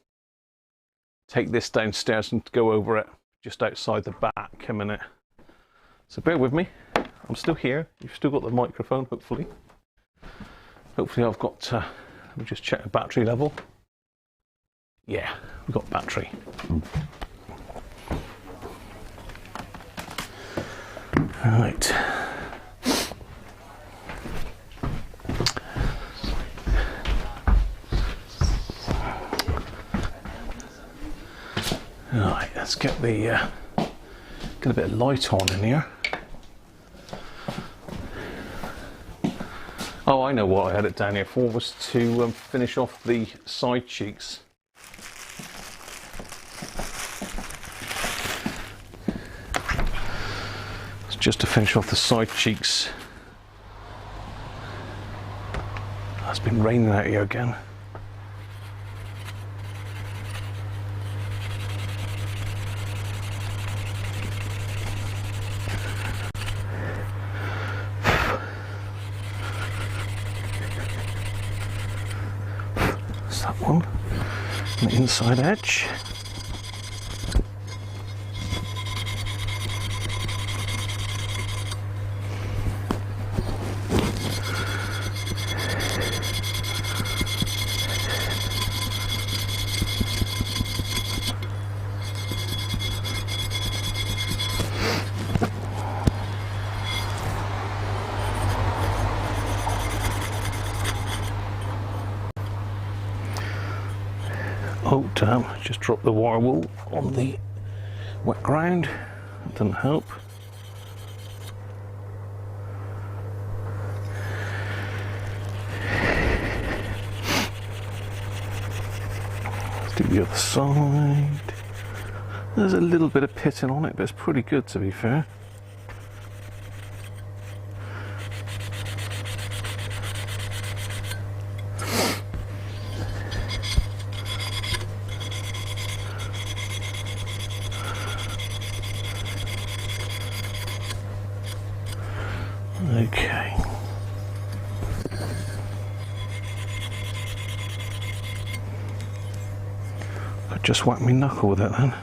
take this downstairs and go over it just outside the back a minute. So bear with me, I'm still here. You've still got the microphone, hopefully. Hopefully I've got, let me just check the battery level. Yeah, we've got battery. Right. Right, let's get the get a bit of light on in here. Oh, I know what I had it down here for, was to finish off the side cheeks. It's just to finish off the side cheeks. It's been raining out here again. That's that one, on the inside edge. Oh damn, just dropped the wire wool on the wet ground. That doesn't help. Let's do the other side. There's a little bit of pitting on it, but it's pretty good to be fair. Okay. I just whacked my knuckle with it then.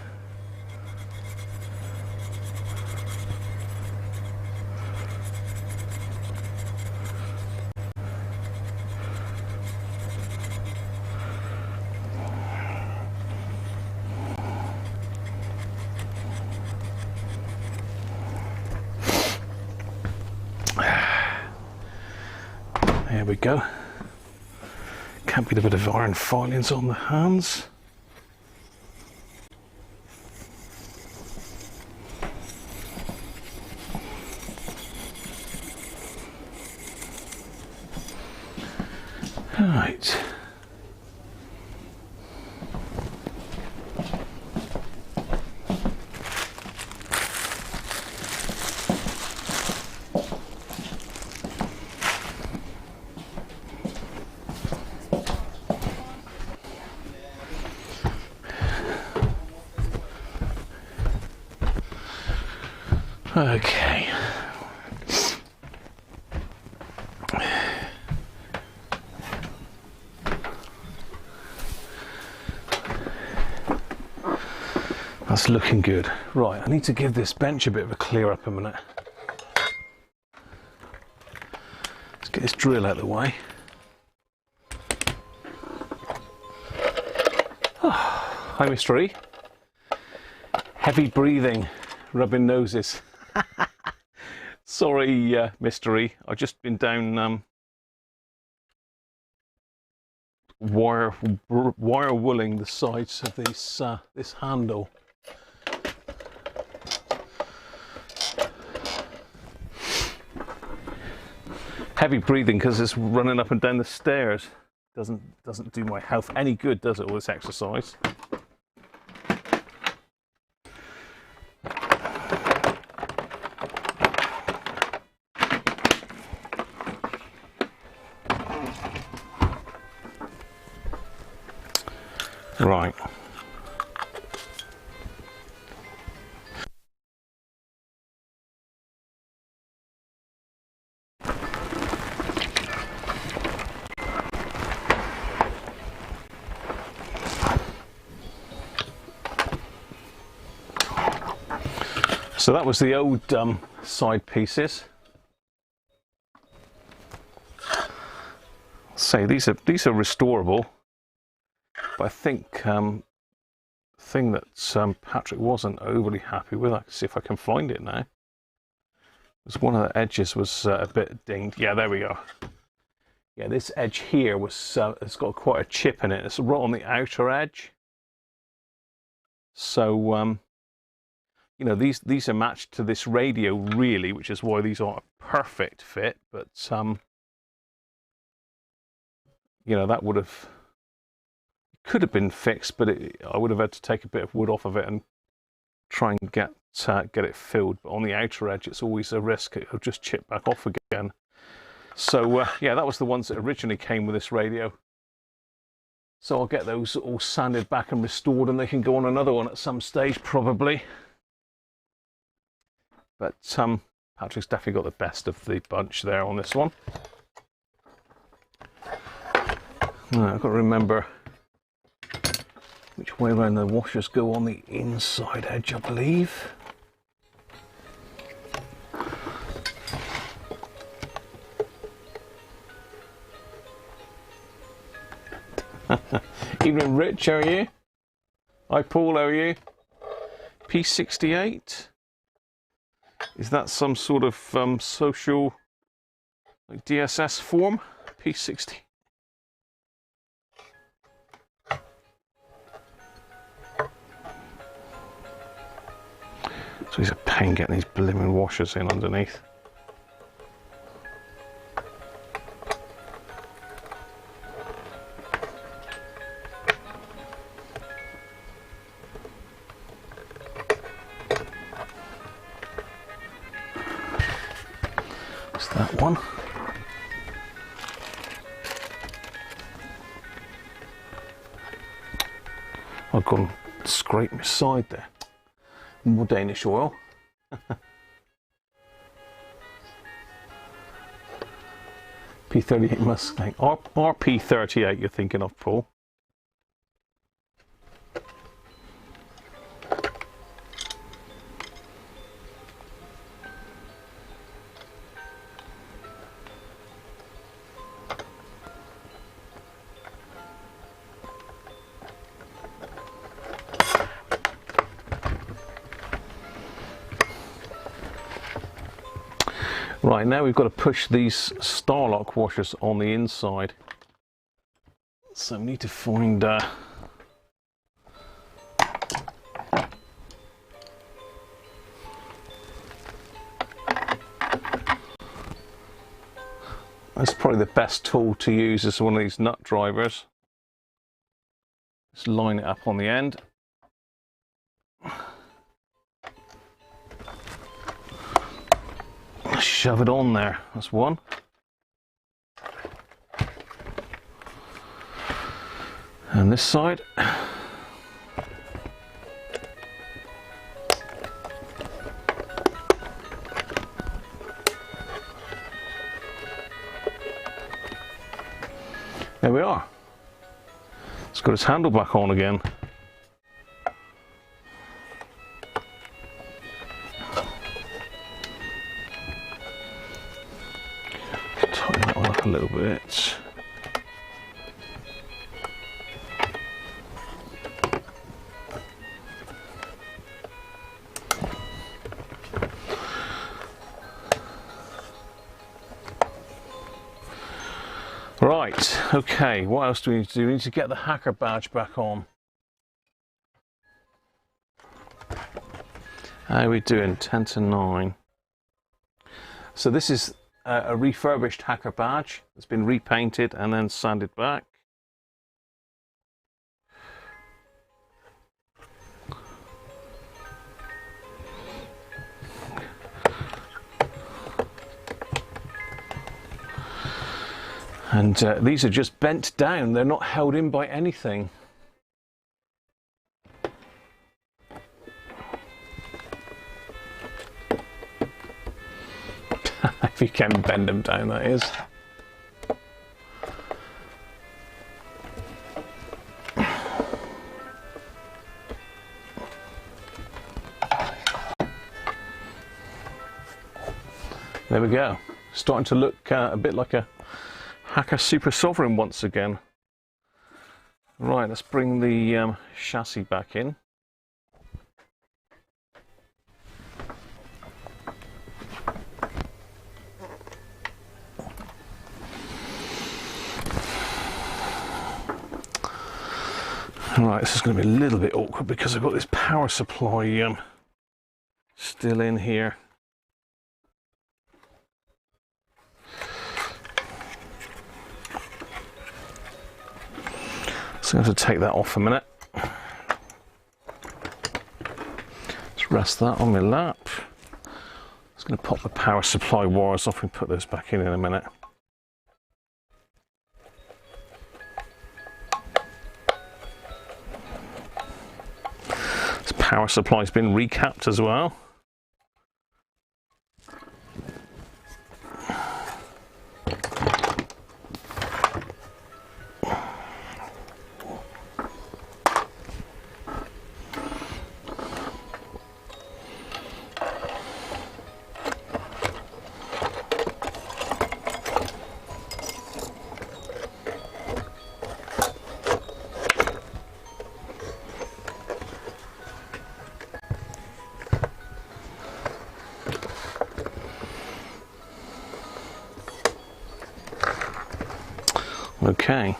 There we go. Can't be a bit of iron filings on the hands. Right. Okay. That's looking good. Right, I need to give this bench a bit of a clear up a minute. Let's get this drill out of the way. Oh, hi, Mr. E. Heavy breathing, rubbing noses. Sorry, Mr. E. I've just been down wire wooling the sides of this handle. Heavy breathing because it's running up and down the stairs. Doesn't do my health any good, does it, all this exercise? Right. So that was the old side pieces. Say these are restorable, but I think thing that Patrick wasn't overly happy with. I can see if I can find it now. Was one of the edges was a bit dinged. Yeah, there we go. Yeah, this edge here was it's got quite a chip in it. It's right on the outer edge. So you know, these are matched to this radio really, which is why these aren't a perfect fit. But you know, that could have been fixed, but I would have had to take a bit of wood off of it and try and get it filled. But on the outer edge, it's always a risk; it'll just chip back off again. So yeah, that was the ones that originally came with this radio. So I'll get those all sanded back and restored, and they can go on another one at some stage probably. But Patrick's definitely got the best of the bunch there on this one. Now, I've got to remember which way around the washers go on the inside edge, I believe. Evening, Rich, how are you? Hi, Paul, how are you? P68? Is that some sort of social, like DSS form? P60? So he's a pain getting these blimmin' washers in underneath. That one. I've gone scrape my side there. More Danish oil. P38 Mustang. RP38 you're thinking of, Paul. Right, now we've got to push these Starlock washers on the inside. So we need to find that's probably the best tool to use, is one of these nut drivers. Just line it up on the end. Shove it on there. That's one. And this side. There we are. It's got its handle back on again. A little bit. Right, okay, what else do we need to do? We need to get the hacker badge back on. How are we doing? 10 to 9. So this is a refurbished hacker badge. It's been repainted and then sanded back. And these are just bent down. They're not held in by anything. If you can bend them down, that is. There we go. Starting to look a bit like a Hacker Super Sovereign once again. Right, let's bring the chassis back in. Right, this is going to be a little bit awkward because I've got this power supply still in here. So I'm going to take that off a minute. Just rest that on my lap. Just going to pop the power supply wires off and put those back in a minute. This power supply's been recapped as well. Okay,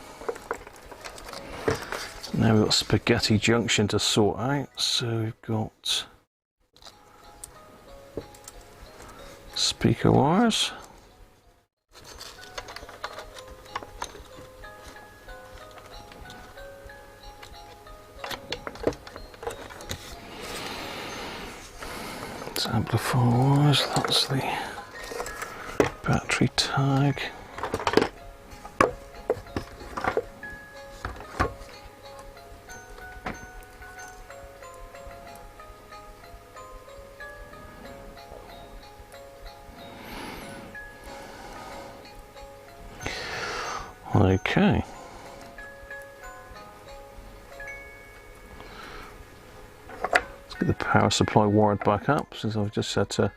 so now we've got spaghetti junction to sort out. So we've got speaker wires, it's amplifier wires, that's the battery tag. Okay. Let's get the power supply wired back up, since I've just had to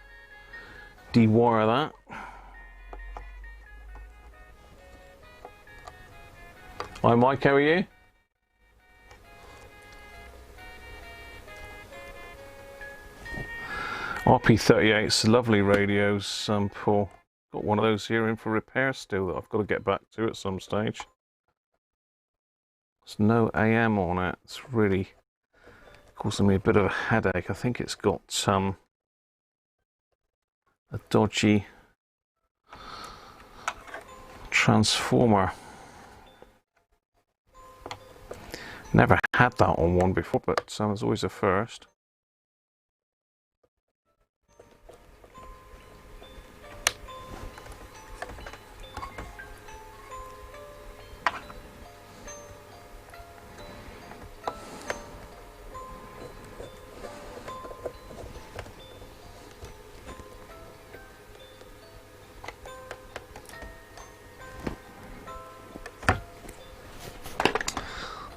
de-wire that. Hi Mike, how are you? RP38's lovely radios, Paul. Got one of those here in for repair still that I've got to get back to at some stage. There's no AM on it. It's really causing me a bit of a headache. I think it's got a dodgy transformer. Never had that on one before, but it's always a first.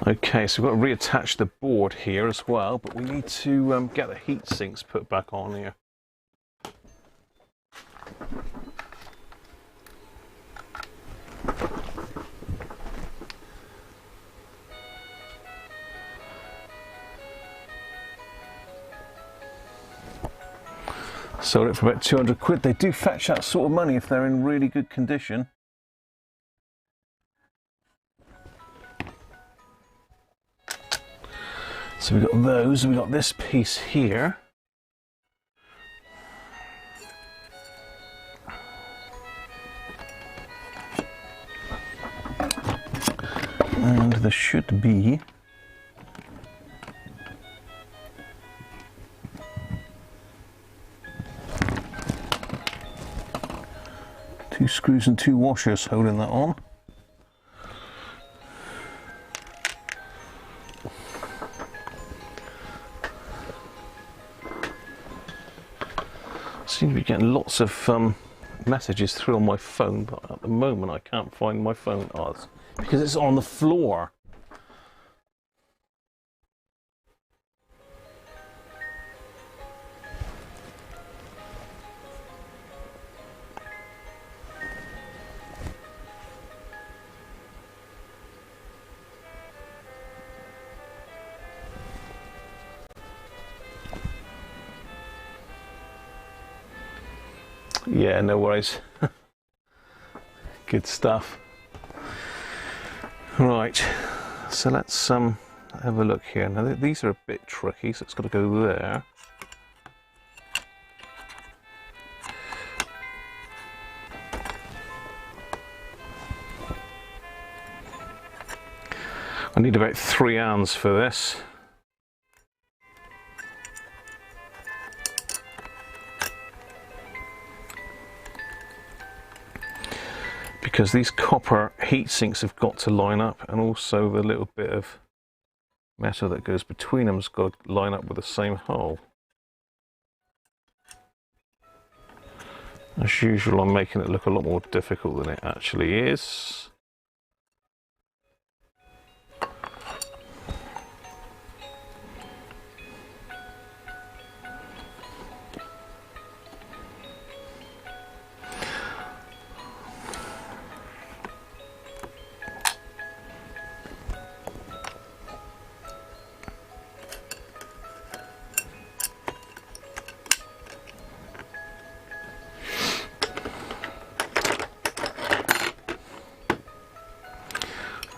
Okay, so we've got to reattach the board here as well, but we need to get the heat sinks put back on here. Sold it for about 200 quid. They do fetch that sort of money if they're in really good condition. So we've got those, we've got this piece here. And there should be two screws and two washers holding that on. I seem to be getting lots of messages through on my phone, but at the moment I can't find my phone. Oh, it's because it's on the floor. Yeah, no worries. Good stuff. Right, so let's have a look here. Now these are a bit tricky, so it's got to go there. I need about 3 hands for this. Because these copper heat sinks have got to line up, and also the little bit of metal that goes between them has got to line up with the same hole. As usual, I'm making it look a lot more difficult than it actually is.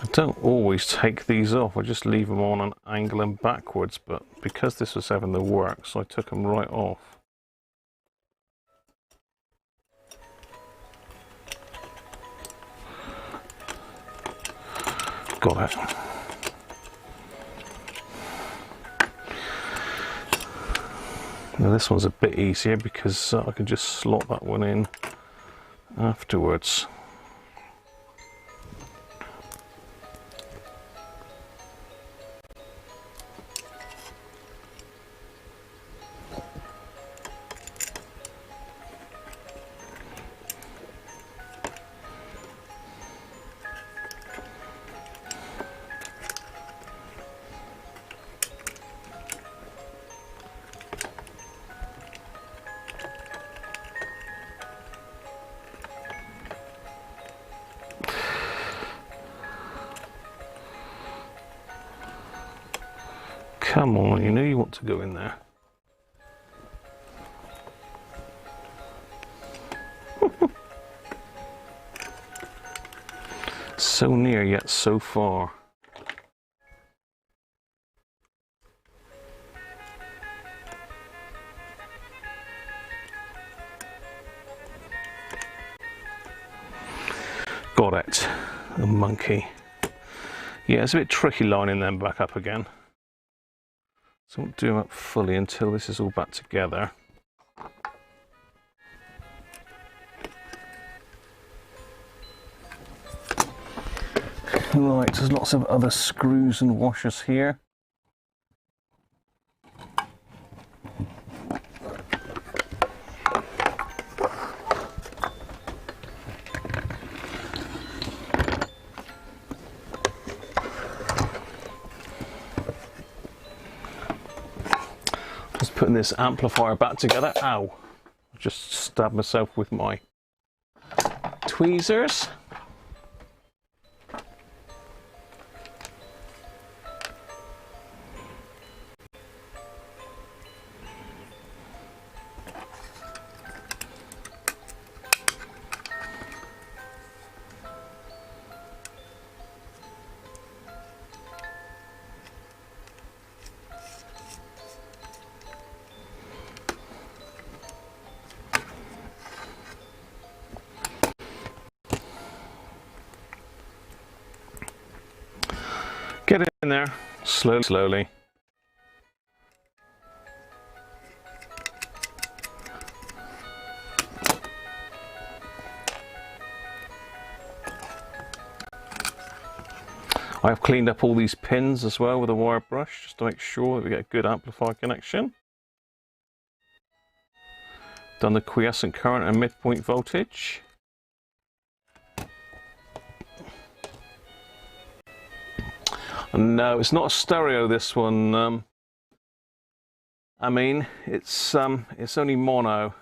I don't always take these off, I just leave them on and angle them backwards, but because this was having the works, I took them right off. Got it. Now this one's a bit easier because I can just slot that one in afterwards. Come on, you know you want to go in there. So near yet so far. Got it. A monkey. Yeah, it's a bit tricky lining them back up again. So I won't do them up fully until this is all back together. Right, there's lots of other screws and washers here. Just putting this amplifier back together. Ow! I just stabbed myself with my tweezers. Get in there, slowly. I've cleaned up all these pins as well with a wire brush, just to make sure that we get a good amplifier connection. Done the quiescent current and midpoint voltage. No, it's not a stereo, this one. I mean, it's only mono.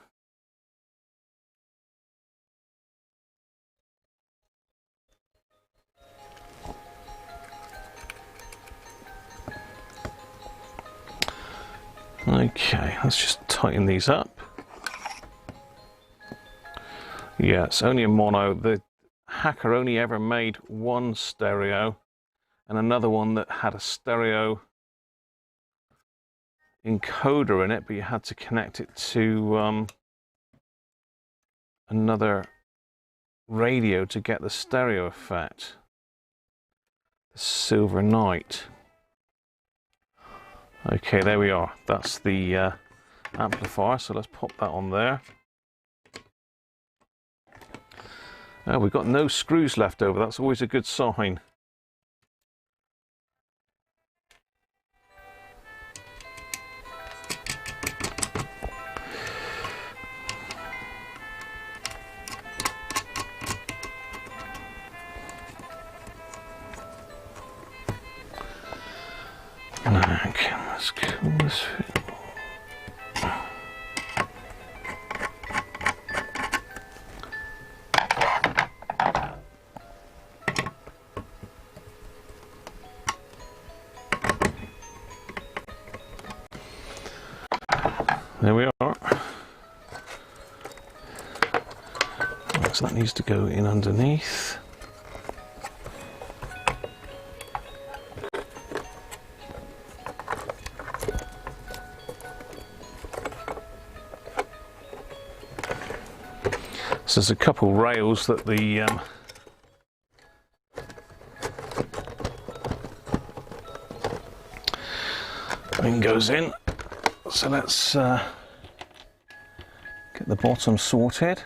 Okay, let's just tighten these up. Yeah, it's only a mono. The Hacker only ever made one stereo. and another one that had a stereo encoder in it, but you had to connect it to another radio to get the stereo effect. The Silver Knight. Okay, there we are. That's the amplifier, so let's pop that on there. We've got no screws left over. That's always a good sign. Okay, let's cool this. There we are. So that needs to go in underneath. So there's a couple rails that the thing goes in. So let's get the bottom sorted.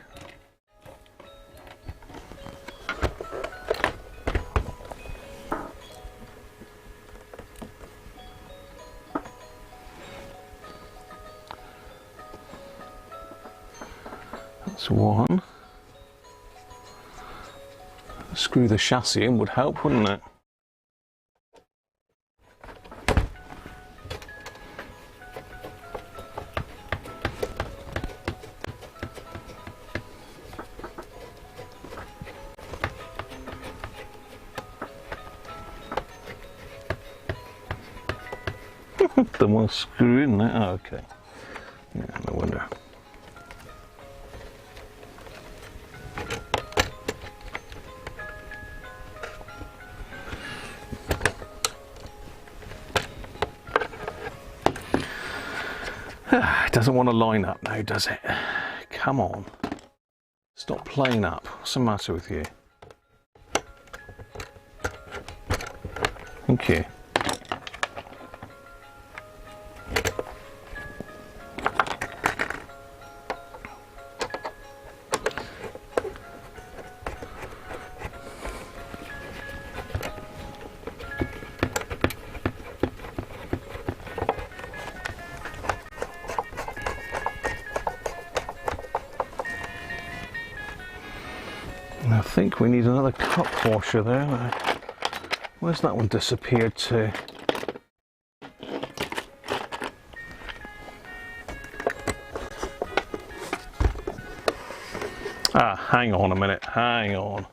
That's one. Screw the chassis in would help, wouldn't it? The one screw in there. Oh, okay. Yeah, no wonder. It doesn't want to line up now, does it? Come on. Stop playing up. What's the matter with you? Thank you. I think we need another cup washer there. Where's that one disappeared to? Hang on a minute, hang on.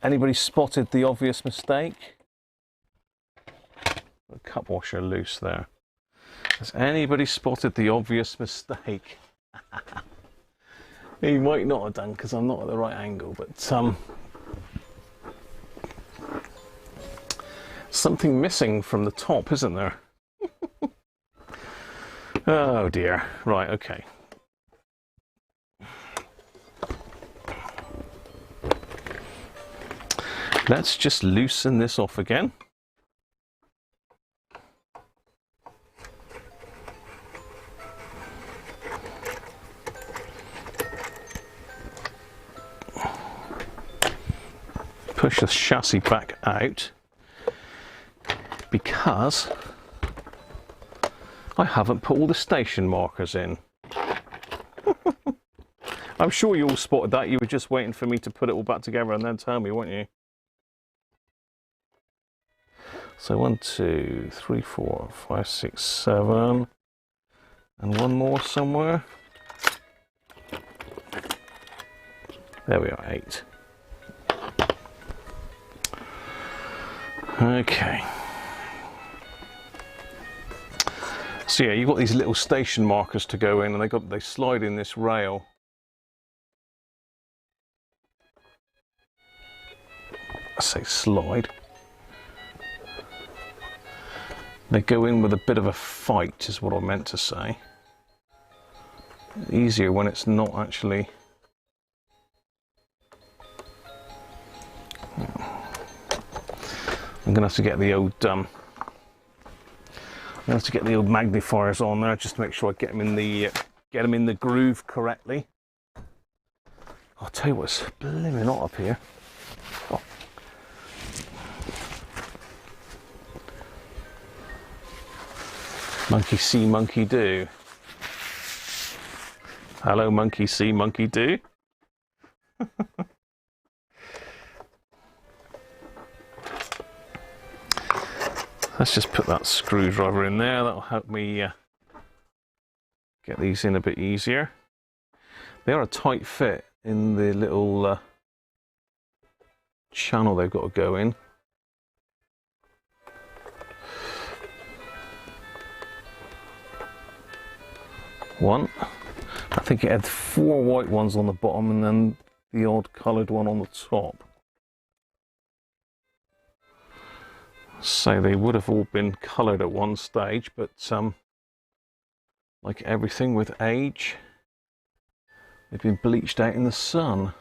Anybody spotted the obvious mistake? The cup washer loose there. Has anybody spotted the obvious mistake? He might not have done because I'm not at the right angle, but something missing from the top, isn't there? Oh dear. Right, okay. Let's just loosen this off again. Push the chassis back out because I haven't put all the station markers in. I'm sure you all spotted that. You were just waiting for me to put it all back together and then tell me, weren't you? So 1, 2, 3, 4, 5, 6, 7, and one more somewhere. There we are, 8. Okay. So yeah, you've got these little station markers to go in, and they slide in this rail. say slide. They go in with a bit of a fight, is what I meant to say. Easier when it's not actually. I'm gonna have to get the old magnifiers on there just to make sure I get them in the groove correctly. I'll tell you what's blimmin' hot up here. Oh. Monkey see, monkey do. Hello, monkey see, monkey do. Let's just put that screwdriver in there. That'll help me get these in a bit easier. They are a tight fit in the little channel they've got to go in. One. I think it had 4 white ones on the bottom and then the odd coloured one on the top. So they would have all been coloured at one stage, but like everything with age, they've been bleached out in the sun.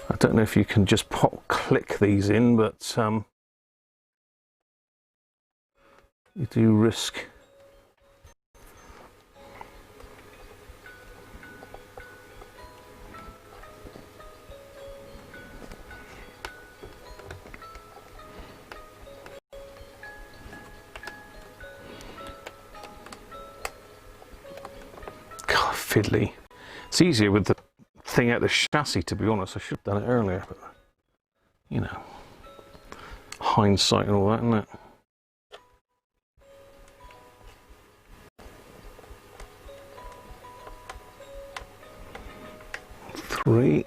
I don't know if you can just click these in, but you do risk fiddly. It's easier with the thing out the chassis, to be honest. I should have done it earlier, but you know, hindsight and all that, isn't it? Three.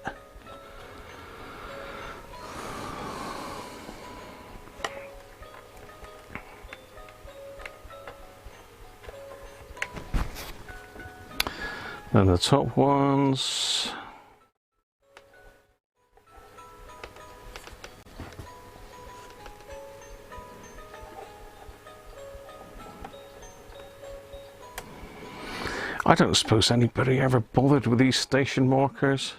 And the top ones. I don't suppose anybody ever bothered with these station markers.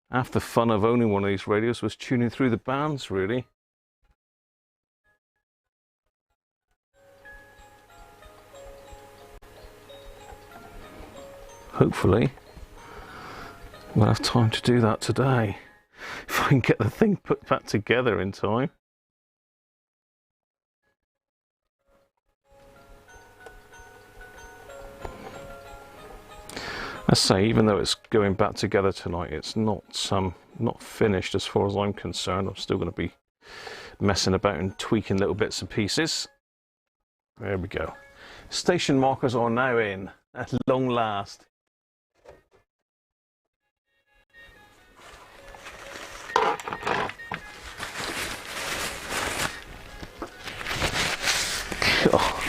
Half the fun of owning one of these radios was tuning through the bands, really. Hopefully, we'll have time to do that today, if I can get the thing put back together in time. I say, even though it's going back together tonight, it's not finished as far as I'm concerned. I'm still going to be messing about and tweaking little bits and pieces. There we go. Station markers are now in, at long last. Oh.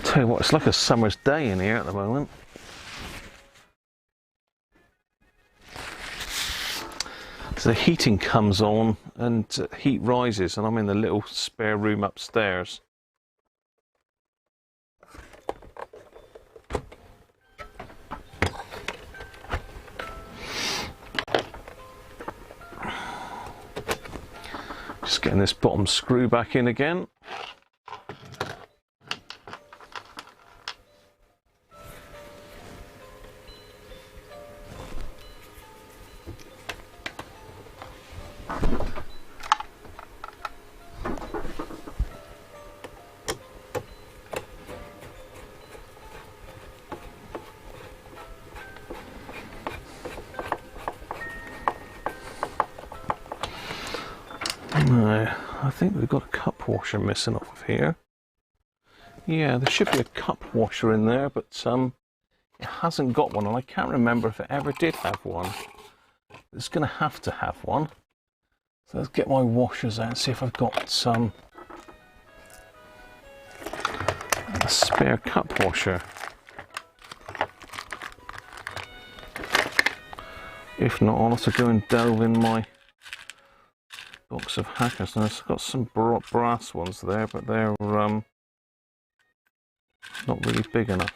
Tell you what, it's like a summer's day in here at the moment. So the heating comes on and heat rises, and I'm in the little spare room upstairs. Just getting this bottom screw back in again. No, I think we've got a cup washer missing off of here. Yeah, there should be a cup washer in there, but it hasn't got one, and I can't remember if it ever did have one. It's going to have one. So let's get my washers out and see if I've got some. a spare cup washer. If not, I'll also go and delve in my box of Hackers. Now, it's got some brass ones there, but they're not really big enough.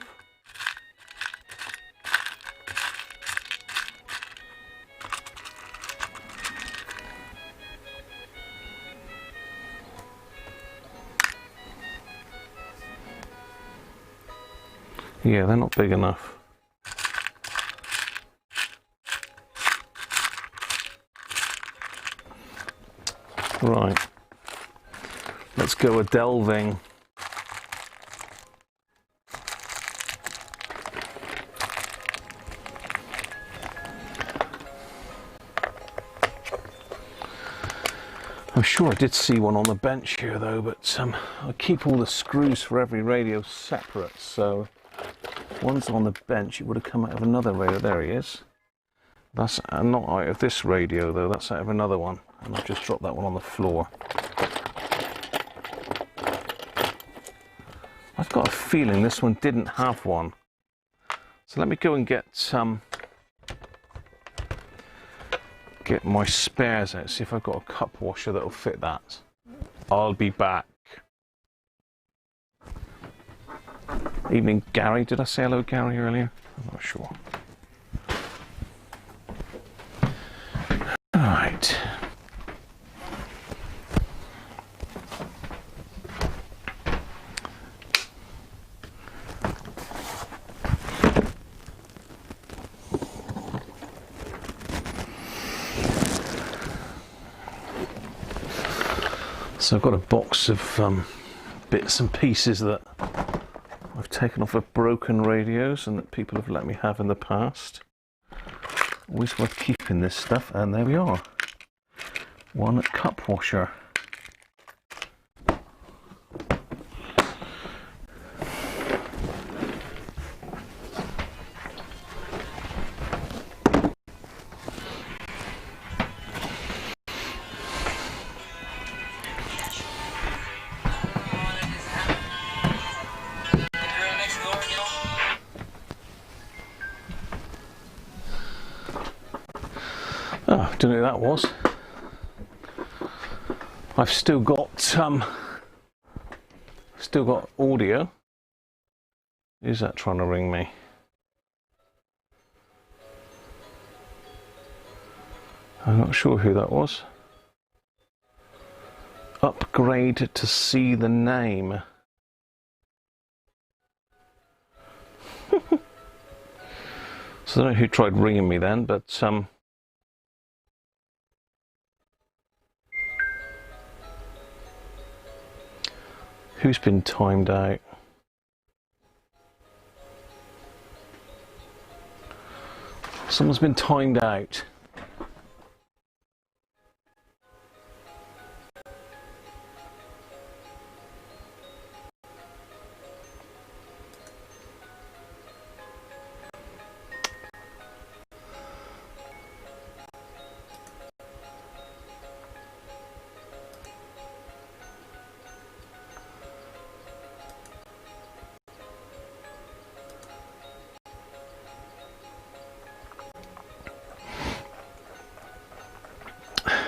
Yeah, they're not big enough. Right, let's go a delving. I'm sure I did see one on the bench here though, but I keep all the screws for every radio separate, so one's on the bench, it would have come out of another radio. There he is. That's not out of this radio though, that's out of another one. And I've just dropped that one on the floor. I've got a feeling this one didn't have one. So let me go and get my spares out, see if I've got a cup washer that'll fit that. I'll be back. Evening, Gary. Did I say hello, Gary, earlier? I'm not sure. Right. So I've got a box of bits and pieces that I've taken off of broken radios and that people have let me have in the past. Always worth keeping this stuff, and there we are. One cup washer. Oh, don't know who that was. I've still got audio. Who's that trying to ring me? I'm not sure who that was. Upgrade to see the name. So I don't know who tried ringing me then, but who's been timed out? Someone's been timed out.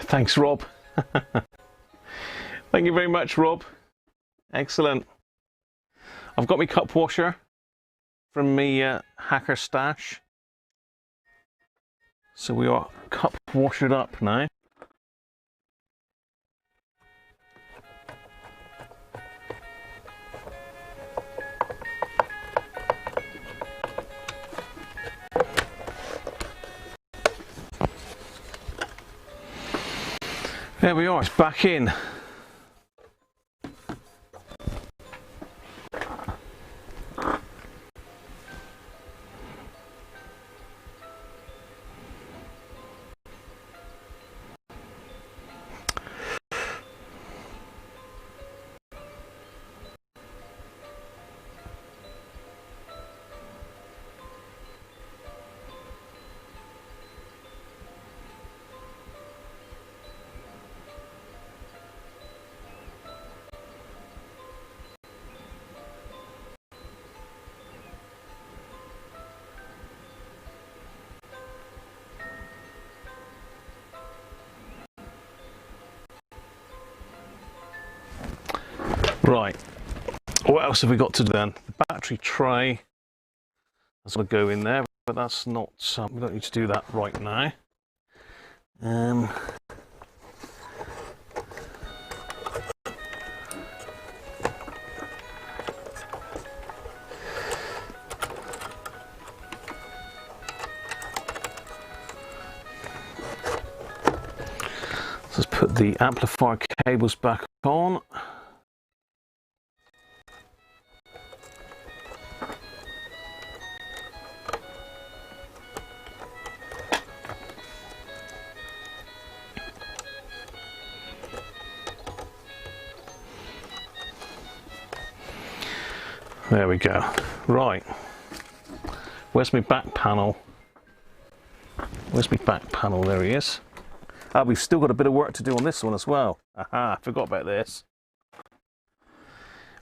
Thanks, Rob. Thank you very much, Rob. Excellent. I've got my cup washer from me Hacker stash. So we are cup washered up now. There we are, it's back in. Right, what else have we got to do then? The battery tray has got to go in there, but that's not, we don't need to do that right now. Let's put the amplifier cables back on. There we go. Right. Where's my back panel? Where's my back panel? There he is. Ah, we've still got a bit of work to do on this one as well. Aha, I forgot about this.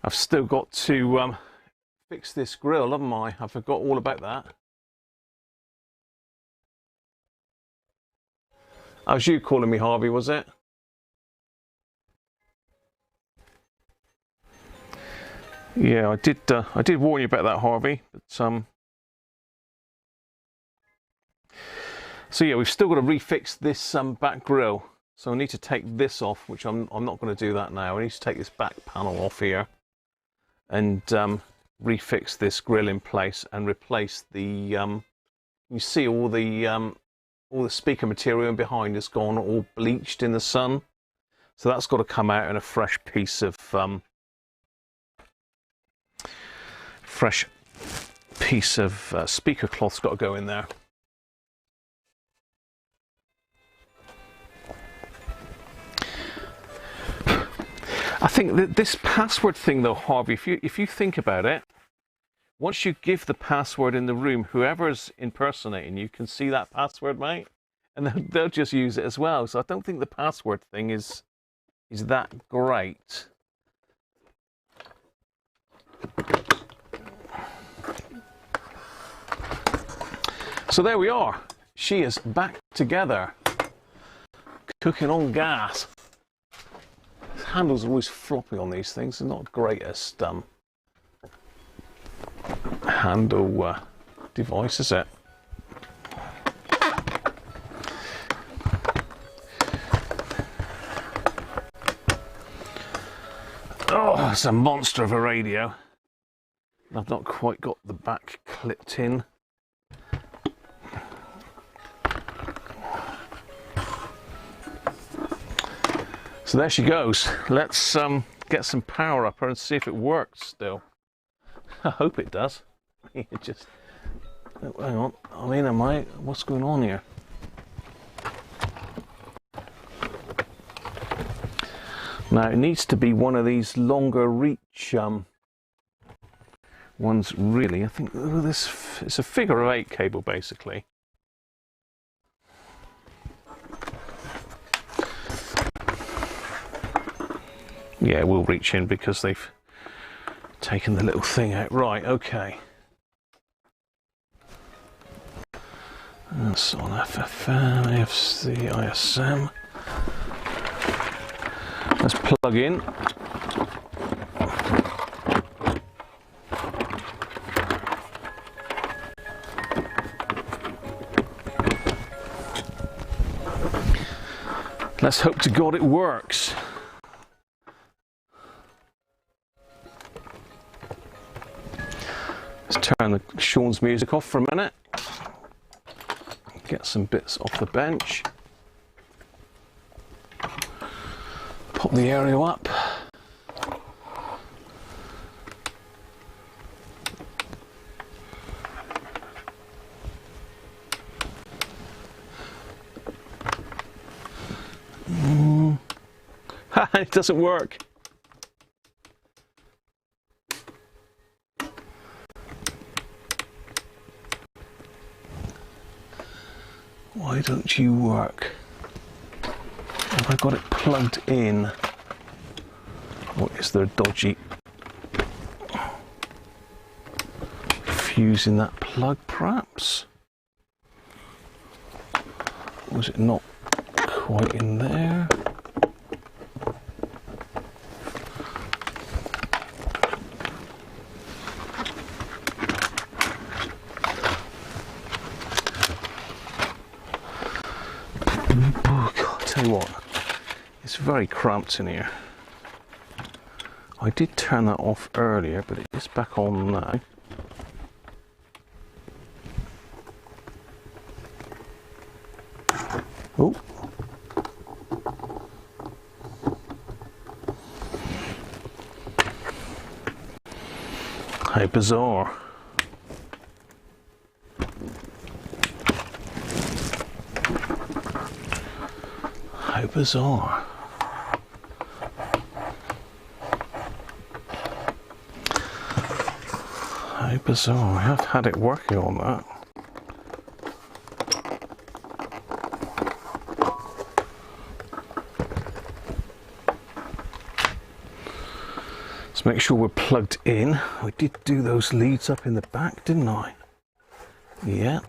I've still got to fix this grill, haven't I? I forgot all about that. That was you calling me Harvey, was it? Yeah, I did warn you about that, Harvey. But so yeah, we've still got to refix this back grill. So I need to take this off, which I'm not going to do that now. I need to take this back panel off here and refix this grill in place and replace the. You see all the speaker material in behind has gone all bleached in the sun, so that's got to come out, and a fresh piece of speaker cloth's got to go in there. I think that this password thing, though, Harvey, if you think about it, once you give the password in the room, whoever's impersonating you can see that password, mate, and they'll just use it as well. So I don't think the password thing is that great. So there we are. She is back together, cooking on gas. Handles are always floppy on these things. They're not the greatest handle device, is it? Oh, it's a monster of a radio. I've not quite got the back clipped in. So there she goes. Let's get some power up her and see if it works still. I hope it does. It just, hang on. I mean, what's going on here? Now it needs to be one of these longer reach ones, really. I think it's a figure of 8 cable basically. Yeah, we'll reach in because they've taken the little thing out. Right, okay. That's on FFM, AFC, ISM. Let's plug in. Let's hope to God it works. Let's turn Sean's music off for a minute. Get some bits off the bench. Pop the aerial up. It doesn't work. Why don't you work? Have I got it plugged in? Or is there a dodgy fuse in that plug, perhaps? Or is it not quite in there? tell you what, it's very cramped in here. I did turn that off earlier, but it's back on now. Oh. How bizarre. How bizarre. How bizarre. I have had it working on that. Let's make sure we're plugged in. I did do those leads up in the back, didn't I? Yeah.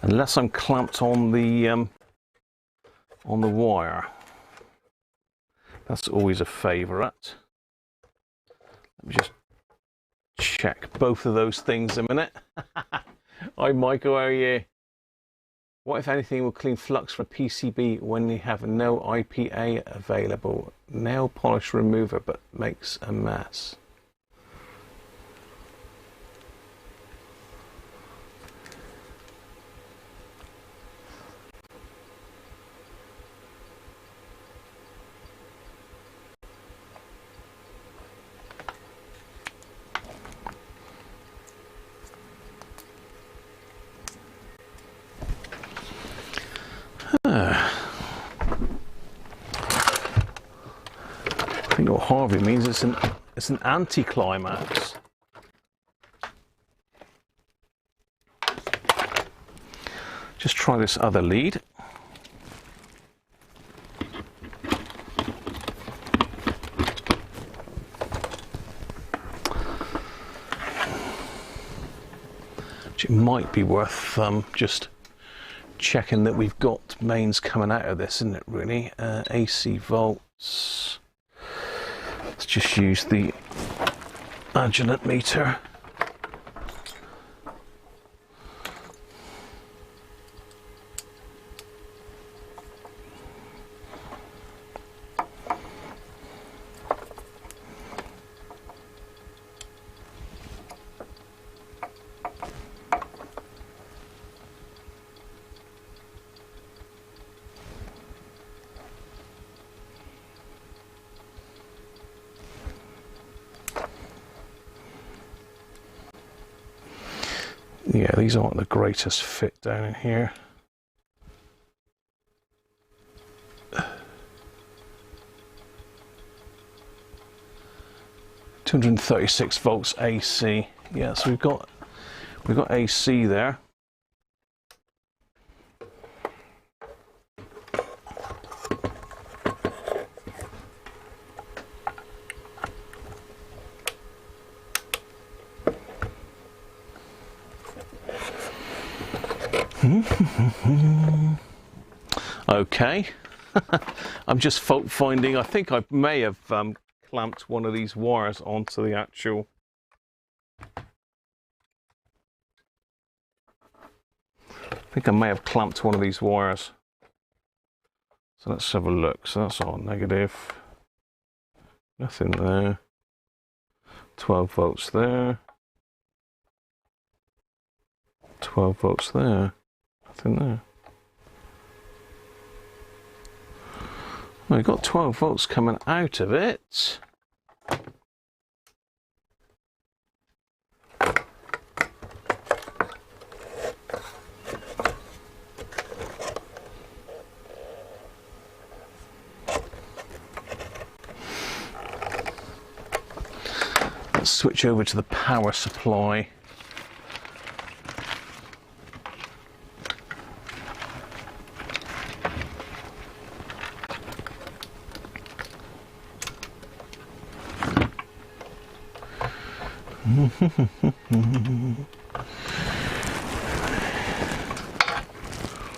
Unless I'm clamped on the wire. That's always a favourite. Let me just check both of those things a minute. Hi Michael, how are you? What, if anything, will clean flux for a PCB when you have no IPA available? Nail polish remover, but makes a mess. I think what Harvey means it's an anticlimax. Just try this other lead. Which it might be worth just checking that we've got mains coming out of this, isn't it, really? AC volts. Let's just use the Agilent meter. Yeah, these aren't the greatest fit down in here. $236 volts AC. Yeah, so we've got AC there. Okay. I'm just fault finding. I think I may have clamped one of these wires onto the actual clamped one of these wires. So let's have a look. So that's all negative. Nothing there. 12 volts there. 12 volts there. Nothing there. Well, we've got 12 volts coming out of it. Let's switch over to the power supply.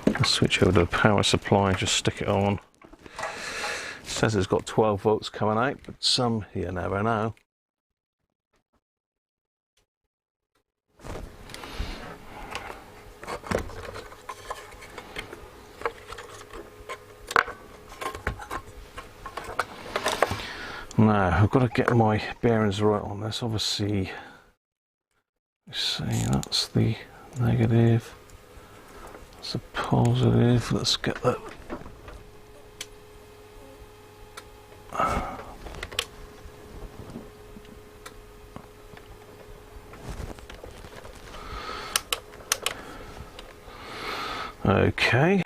Let's switch over to the power supply and just stick it on. It says it's got 12 volts coming out, but you never know. Now, I've got to get my bearings right on this. Obviously, let's see, that's the negative. That's a positive. Let's get that. Okay.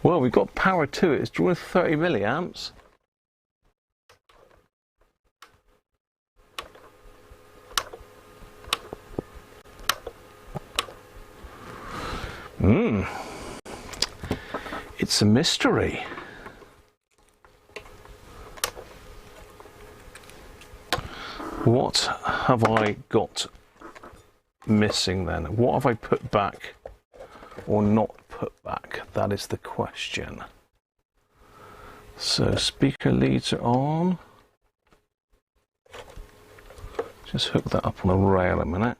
Well, we've got power to it. It's drawing 30 milliamps. It's a mystery. What have I got missing then? What have I put back or not put back? That is the question. So speaker leads are on. Just hook that up on the rail a minute.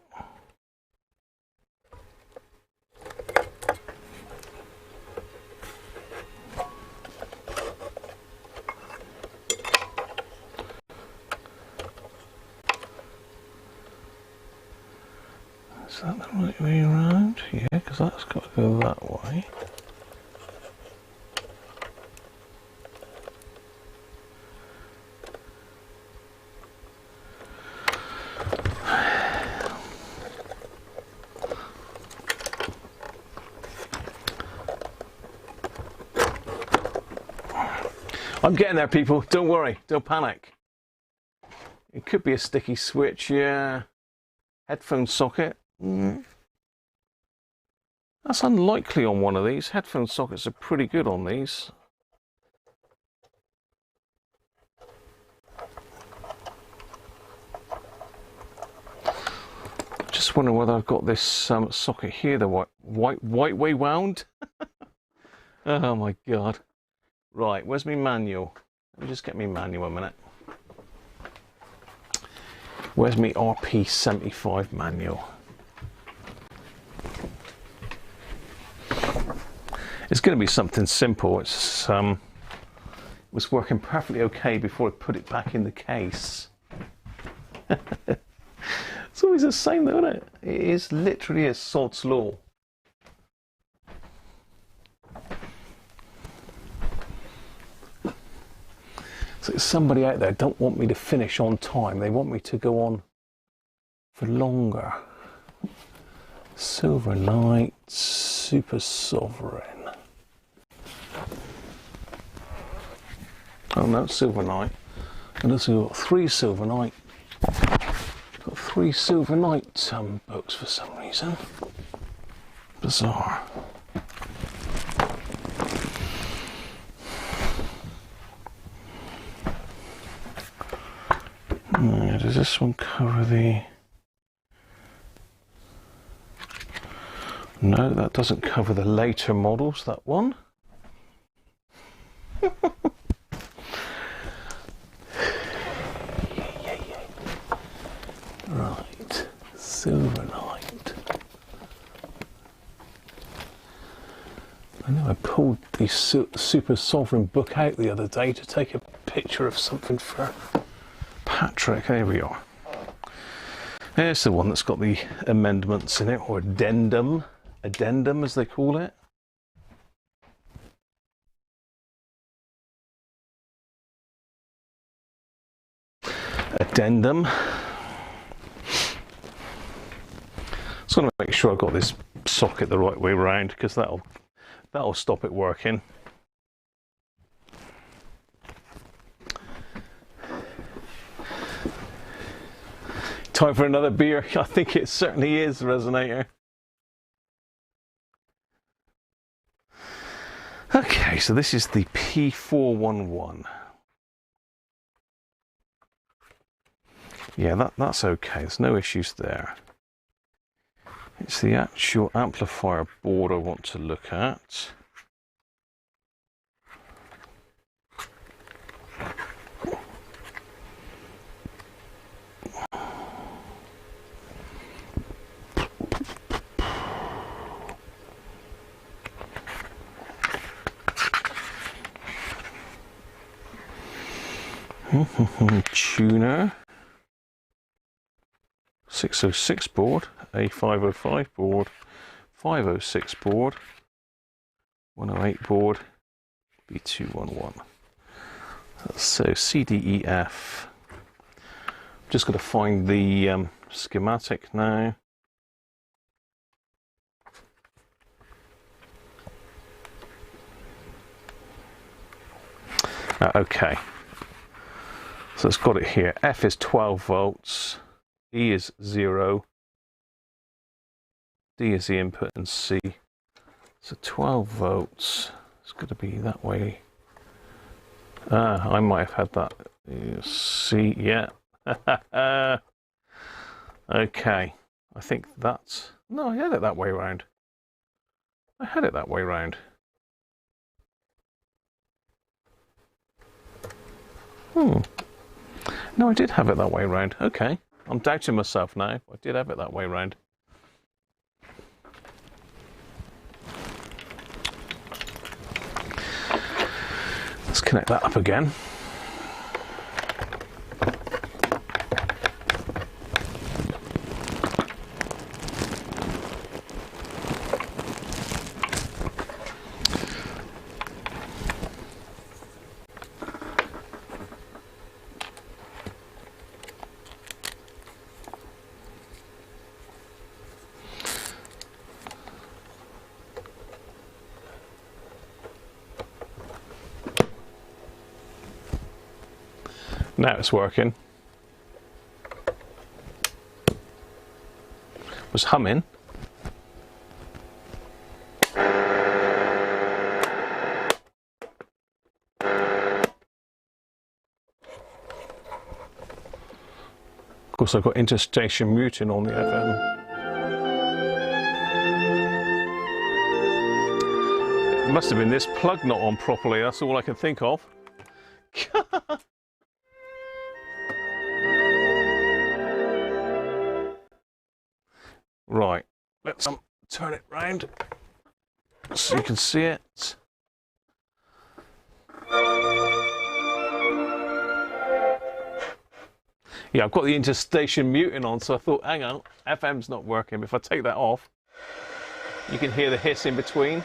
Is that the right way around? Yeah, because that's got to go that way. I'm getting there, people. Don't worry. Don't panic. It could be a sticky switch, yeah. Headphone socket. That's unlikely on one of these. Headphone sockets are pretty good on these. Just wonder whether I've got this socket here the white way wound. Oh my god. Right, where's my manual? Let me just get my manual a minute. Where's my RP75 manual? It's going to be something simple. It's it was working perfectly okay before I put it back in the case. It's always the same though, isn't it? It is literally a sod's law. So somebody out there don't want me to finish on time. They want me to go on for longer. Silver Knight, Super Sovereign. Oh no, Silver Knight. And also got 3 Silver Knight. Got 3 Silver Knight books for some reason. Bizarre. Does this one cover the... No, that doesn't cover the later models, that one. Right, Silver Knight. I know I pulled the Super Sovereign book out the other day to take a picture of something for Patrick. There we are. There's the one that's got the amendments in it, or addendum as they call it. Addendum. Just want to make sure I've got this socket the right way around, because that'll stop it working. Time for another beer. I think it certainly is, Resonator. Okay, so this is the P411. Yeah, that's okay. There's no issues there. It's the actual amplifier board I want to look at. Tuner. 606 board, a 505 board, 506 board, 108 board, B211. So CDEF. Just got to find the schematic now. Okay, so it's got it here. F is 12 volts, E is 0, D is the input, and C. So 12 volts, it's got to be that way. I might have had that. C, yeah. Okay, I think that's... No, I had it that way around. I had it that way around. No, I did have it that way around. Okay, I'm doubting myself now. I did have it that way around. Let's connect that up again. Now it's working. Was humming. Of course, I've got interstation muting on the FM. It must have been this plug not on properly. That's all I can think of. Right, let's turn it round so you can see it. Yeah, I've got the interstation muting on, so I thought, hang on, FM's not working. If I take that off, you can hear the hiss in between.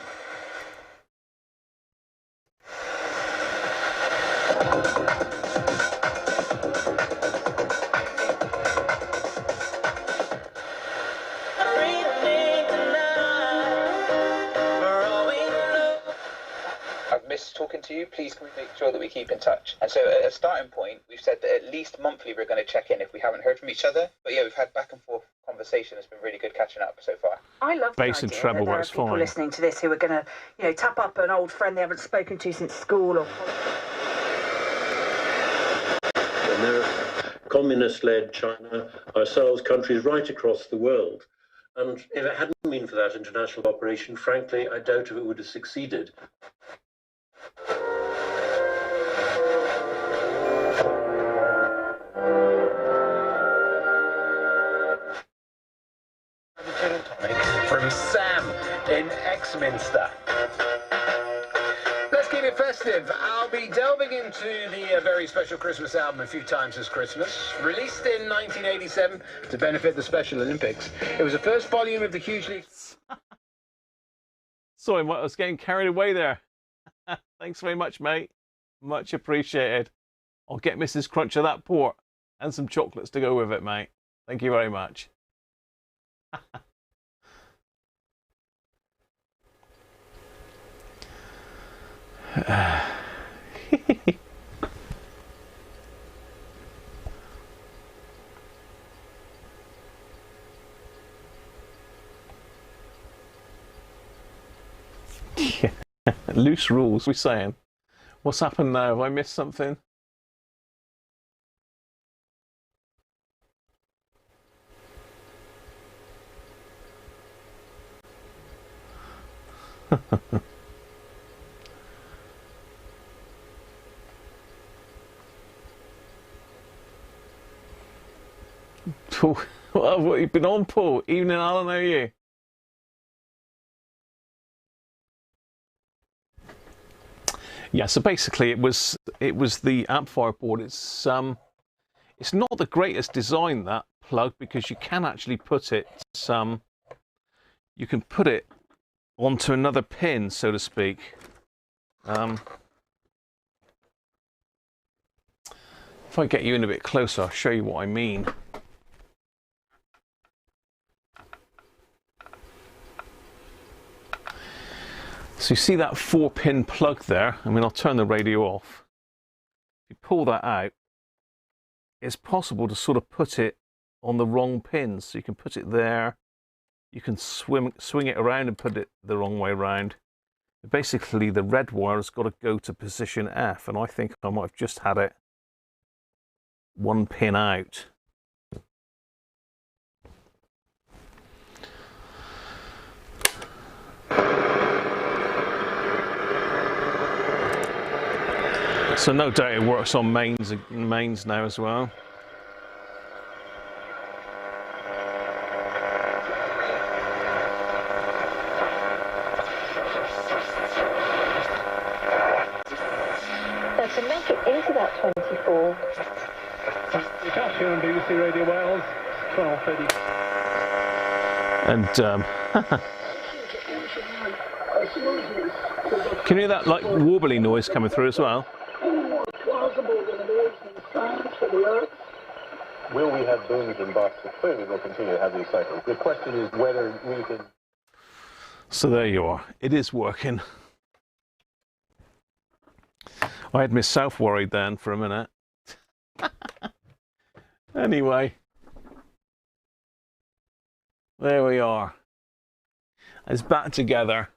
Talking to you, please can we make sure that we keep in touch? And so at a starting point, we've said that at least monthly we're going to check in if we haven't heard from each other. But yeah, we've had back and forth conversation. It's been really good catching up so far. I love bass and treble. There are people listening to this who are going to, you know, tap up an old friend they haven't spoken to since school or. And there are communist-led China, ourselves, countries right across the world. And if it hadn't been for that international operation, frankly, I doubt if it would have succeeded. From Sam in Exminster. Let's keep it festive. I'll be delving into the very special Christmas album A Few Times This Christmas, released in 1987 to benefit the Special Olympics. It was the first volume of the hugely... Sorry, I was getting carried away there. Thanks very much, mate. Much appreciated. I'll get Mrs. Cruncher that port and some chocolates to go with it, mate. Thank you very much. Yeah. Loose rules, we're saying. What's happened now? Have I missed something? Paul, what have you been on, Paul? Evening, Alan, how are you? Yeah, so basically it was the amplifier board. It's not the greatest design, that plug, because you can actually put it you can put it onto another pin, so to speak. If I get you in a bit closer, I'll show you what I mean. So you see that 4-pin plug there? I mean, I'll turn the radio off. If you pull that out, it's possible to sort of put it on the wrong pins. So you can put it there, you can swing it around and put it the wrong way around. Basically, the red wire has got to go to position F, and I think I might have just had it 1 pin out. So no doubt it works on mains now as well. So to make it into that 24. You can't hear on BBC Radio Wales, 12:30. And can you hear that like warbly noise coming through as well? Will we have booms and busts? Clearly we'll continue to have these cycles. The question is whether we can... So there you are. It is working. I had myself worried then for a minute. Anyway. There we are. It's back together.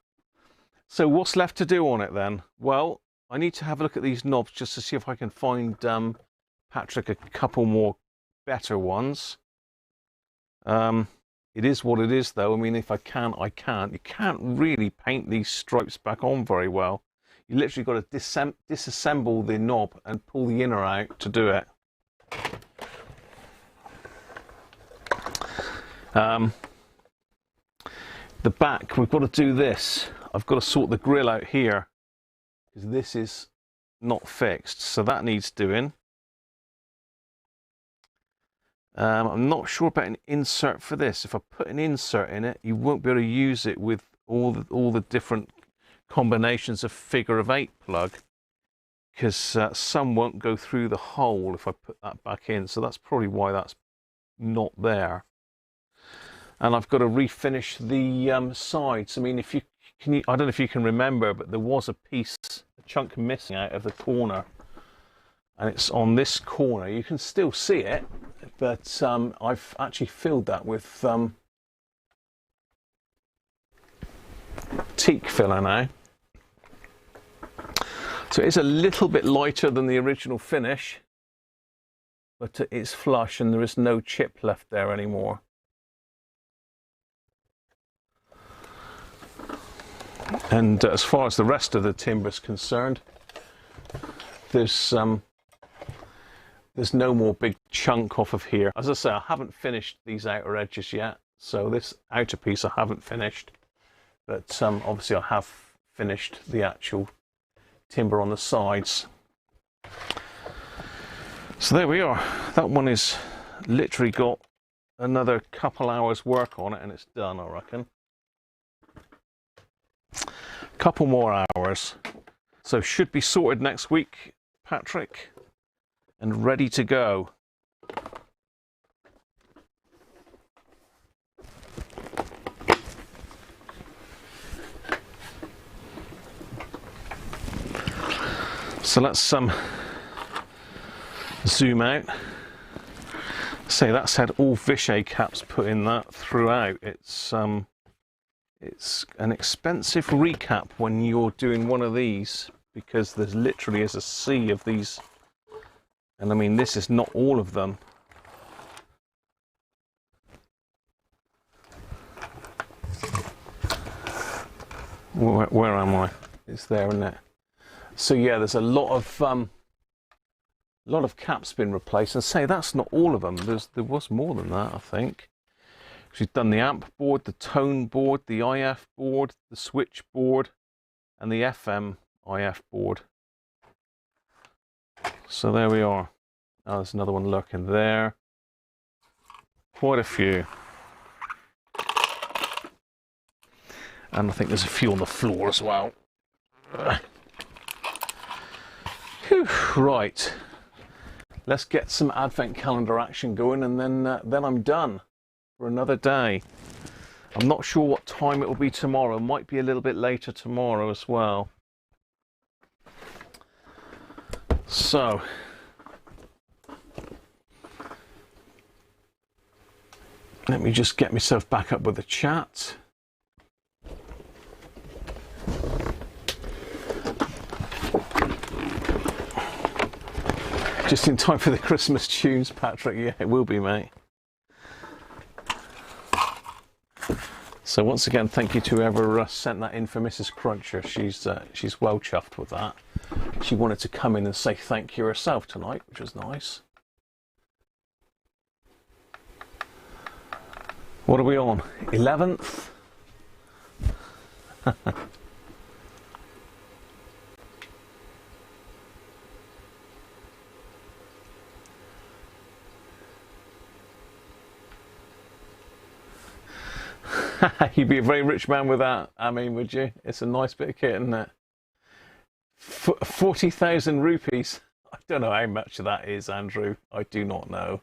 So what's left to do on it then? Well, I need to have a look at these knobs just to see if I can find Patrick a couple more better ones. It is what it is though. I mean, if I can't, I can't. You can't really paint these stripes back on very well. You literally got to disassemble the knob and pull the inner out to do it. The back, we've got to do this. I've got to sort the grill out here because this is not fixed, so that needs doing. I'm not sure about an insert for this. If I put an insert in it, you won't be able to use it with all the different combinations of figure of 8 plug, because some won't go through the hole if I put that back in. So that's probably why that's not there. And I've got to refinish the sides. I mean, if you can, I don't know if you can remember, but there was a chunk missing out of the corner, and it's on this corner. You can still see it, but I've actually filled that with teak filler now. So it's a little bit lighter than the original finish, but it's flush and there is no chip left there anymore. And as far as the rest of the timber is concerned, there's no more big chunk off of here. As I say, I haven't finished these outer edges yet, so this outer piece I haven't finished, but obviously I have finished the actual timber on the sides. So there we are. That one is literally got another couple hours work on it and it's done, I reckon. Couple more hours, so should be sorted next week, Patrick, and ready to go. So let's zoom out. Say that's had all Vichy caps put in that throughout. It's an expensive recap when you're doing one of these, because there's literally is a sea of these, and I mean this is not all of them. Where am I? It's there, isn't it? So yeah, there's a lot of caps been replaced, and say that's not all of them. There was more than that, I think. She's done the amp board, the tone board, the IF board, the switch board, and the FM IF board. So there we are. Oh, there's another one lurking there. Quite a few. And I think there's a few on the floor as well. Whew, right. Let's get some advent calendar action going, and then I'm done for another day. I'm not sure what time it will be tomorrow. It might be a little bit later tomorrow as well. So, let me just get myself back up with the chat. Just in time for the Christmas tunes, Patrick. Yeah, it will be, mate. So once again, thank you to whoever sent that in for Mrs. Cruncher. She's well chuffed with that. She wanted to come in and say thank you herself tonight, which was nice. What are we on? 11th? You'd be a very rich man with that, I mean, would you? It's a nice bit of kit, isn't it? 40,000 rupees. I don't know how much of that is, Andrew. I do not know.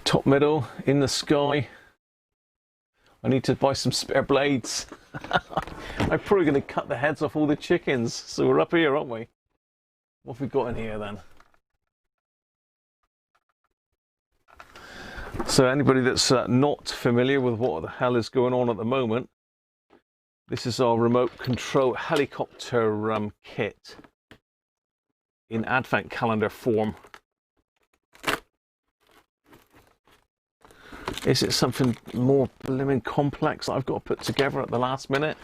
Top middle, in the sky. I need to buy some spare blades. I'm probably going to cut the heads off all the chickens. So we're up here, aren't we? What have we got in here then? So anybody that's not familiar with what the hell is going on at the moment, this is our remote control helicopter kit in advent calendar form. Is it something more blooming complex that I've got to put together at the last minute?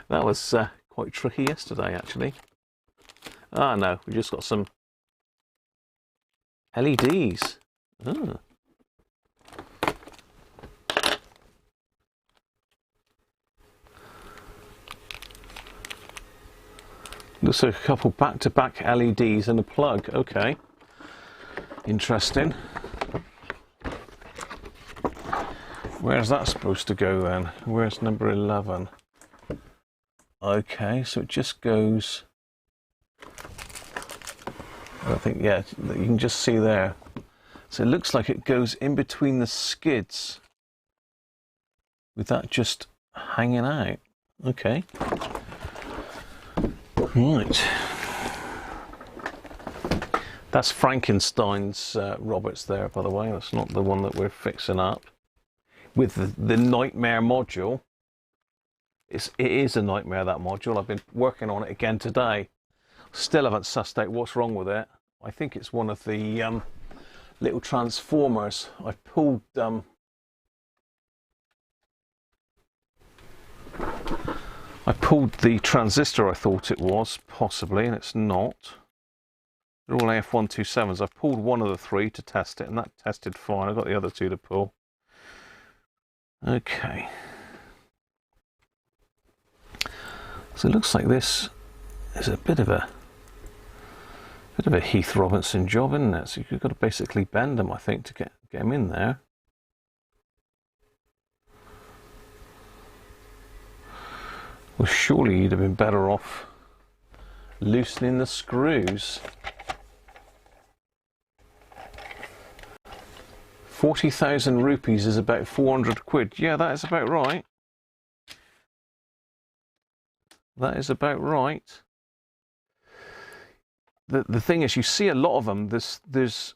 That was quite tricky yesterday, actually. Ah, no, we just got some LEDs. Ah. Looks like a couple back-to-back LEDs and a plug. Okay, interesting. Where's that supposed to go then? Where's number 11? Okay, so it just goes... I think, yeah, you can just see there. So it looks like it goes in between the skids, with that just hanging out. Okay. Right. That's Frankenstein's Roberts there, by the way. That's not the one that we're fixing up. With the Nightmare module. It is a nightmare, that module. I've been working on it again today. Still haven't sussed out what's wrong with it. I think it's one of the little transformers. I pulled the transistor, I thought it was, possibly, and it's not. They're all AF127s. I've pulled one of the three to test it, and that tested fine. I've got the other two to pull. Okay. So it looks like this is a bit of a Heath Robinson job, isn't it? So you've got to basically bend them, I think, to get them in there. Well, surely you'd have been better off loosening the screws. 40,000 rupees is about 400 quid. Yeah, that is about right. That is about right. The thing is, you see a lot of them. There's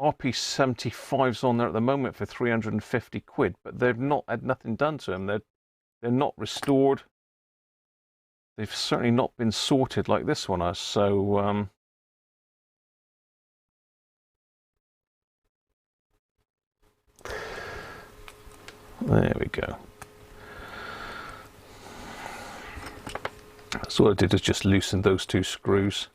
RP75s on there at the moment for 350 quid, but they've not had nothing done to them. They're not restored. They've certainly not been sorted like this one has. So there we go. So what I did is just loosen those two screws.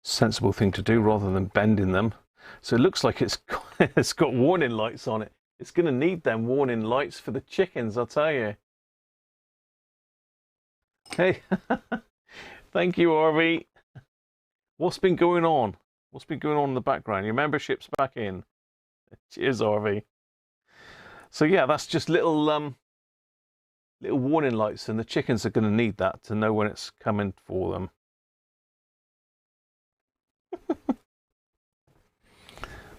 Sensible thing to do rather than bending them. So it looks like it's got warning lights on it. It's going to need them warning lights for the chickens, I'll tell you. Hey, thank you, Harvey. What's been going on? What's been going on in the background? Your membership's back in. Cheers, Harvey. So yeah, that's just little little warning lights, and the chickens are going to need that to know when it's coming for them.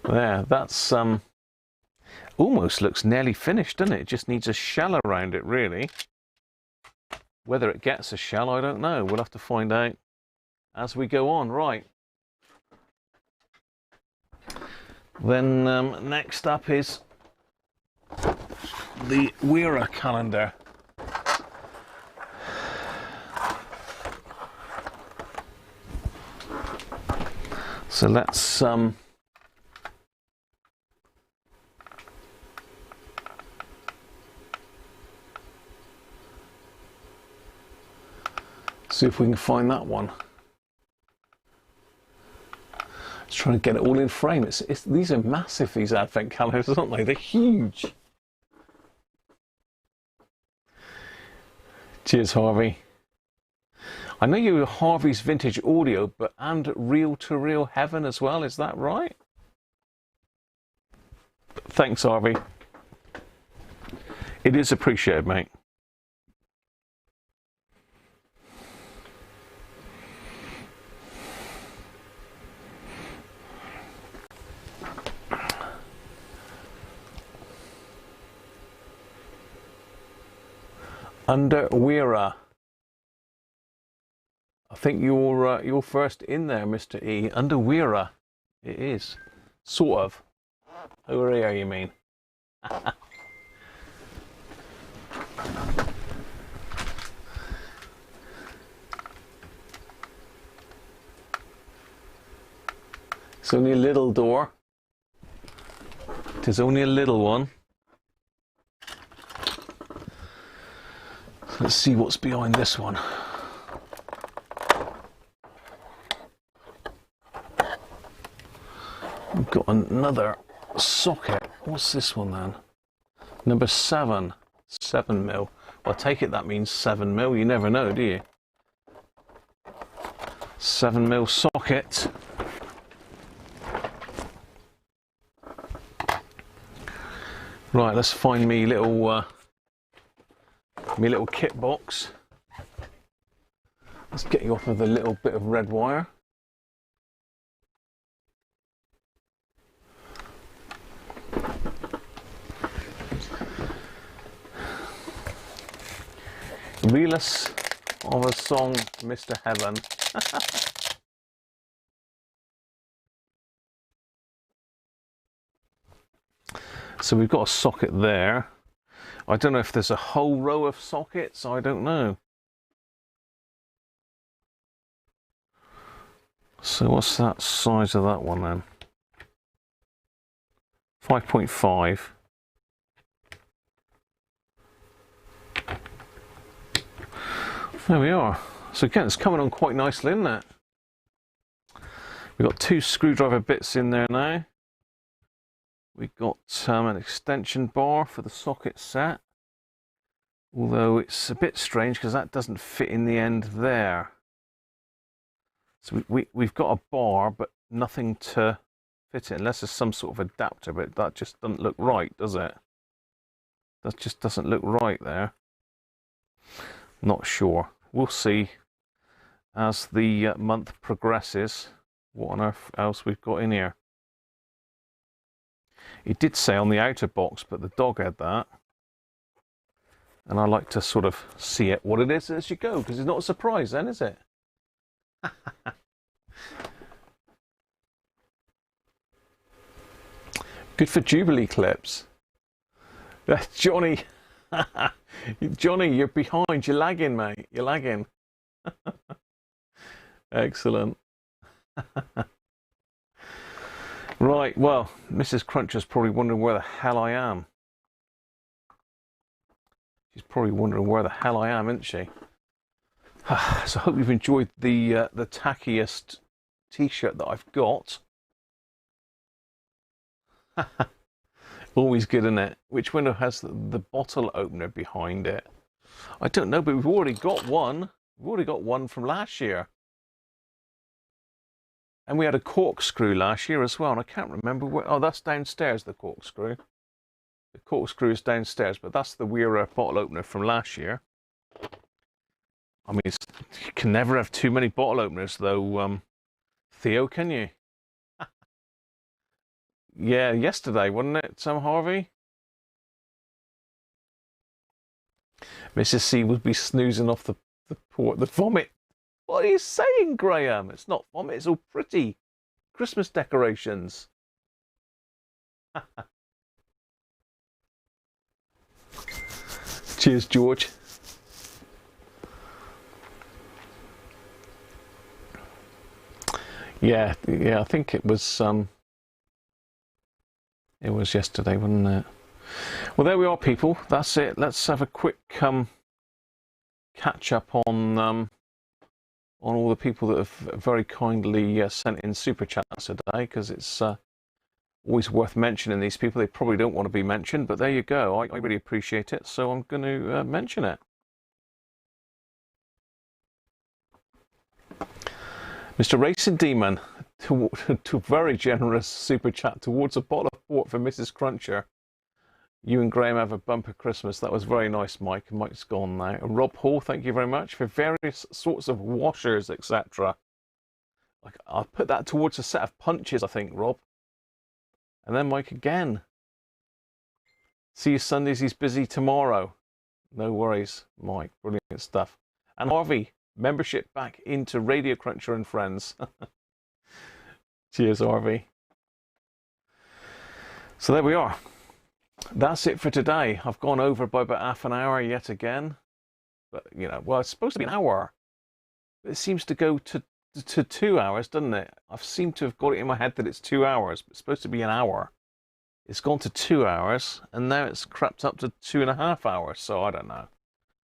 There, that's almost looks nearly finished, doesn't it? It just needs a shell around it, really. Whether it gets a shell, I don't know. We'll have to find out as we go on. Right. Then next up is the Wera calendar. So let's see if we can find that one. Just trying to get it all in frame. These are massive, these advent calendars, aren't they? They're huge. Cheers, Harvey. I know you were Harvey's Vintage Audio, and Reel to Reel Heaven as well. Is that right? Thanks, Harvey. It is appreciated, mate. Under Wera. I think you're first in there, Mr. E. Under Wera. It is. Sort of. Over here, you mean? It's only a little door. It is only a little one. Let's see what's behind this one. We've got another socket. What's this one then? Number 7. 7mm. Well, I take it that means 7mm. You never know, do you? 7mm socket. Right, let's find me little kit box. Let's get you off of the little bit of red wire. Realist of a song, Mr. Heaven. So we've got a socket there. I don't know if there's a whole row of sockets, I don't know. So what's that size of that one then? 5.5. There we are. So again, it's coming on quite nicely, isn't it? We've got 2 screwdriver bits in there now. We've got an extension bar for the socket set. Although it's a bit strange because that doesn't fit in the end there. So we've got a bar, but nothing to fit it, unless there's some sort of adapter, but that just doesn't look right, does it? That just doesn't look right there. Not sure. We'll see as the month progresses what on earth else we've got in here. It did say on the outer box, but the dog had that. And I like to sort of see it, what it is as you go, because it's not a surprise then, is it? Good for Jubilee clips. Johnny, Johnny, you're behind. You're lagging, mate. You're lagging. Excellent. Right, well, Mrs. Cruncher's probably wondering where the hell I am. She's probably wondering where the hell I am, isn't she? So I hope you've enjoyed the tackiest t-shirt that I've got. Always good, isn't it? Which window has the bottle opener behind it? I don't know, but we've already got one. We've already got one from last year. And we had a corkscrew last year as well, and I can't remember where. Oh, that's downstairs, the corkscrew. The corkscrew is downstairs, but that's the Weir bottle opener from last year. I mean, you can never have too many bottle openers, though, Theo, can you? Yeah, yesterday, wasn't it, Sam Harvey? Mrs. C would be snoozing off the vomit. What are you saying, Graham? It's not vomit, it's all pretty Christmas decorations. Cheers, George. Yeah, I think it was yesterday, wasn't it? Well, there we are, people. That's it. Let's have a quick catch up on all the people that have very kindly sent in super chats today, because it's always worth mentioning these people. They probably don't want to be mentioned, but there you go. I really appreciate it, so I'm going to mention it. Mr. Racing Demon, to very generous super chat towards a bottle of port for Mrs. Cruncher. You and Graham have a bumper Christmas. That was very nice, Mike. Mike's gone now. And Rob Hall, thank you very much for various sorts of washers, etc. Like, I'll put that towards a set of punches, I think, Rob. And then Mike again. See you Sundays. He's busy tomorrow. No worries, Mike. Brilliant stuff. And Harvey, membership back into Radiocruncher and Friends. Cheers, Harvey. So there we are. That's it for today. I've gone over by about half an hour yet again. But, you know, well, it's supposed to be an hour. It seems to go to 2 hours, doesn't it? I've seemed to have got it in my head that it's 2 hours, but it's supposed to be an hour. It's gone to 2 hours, and now it's crept up to 2.5 hours, so I don't know.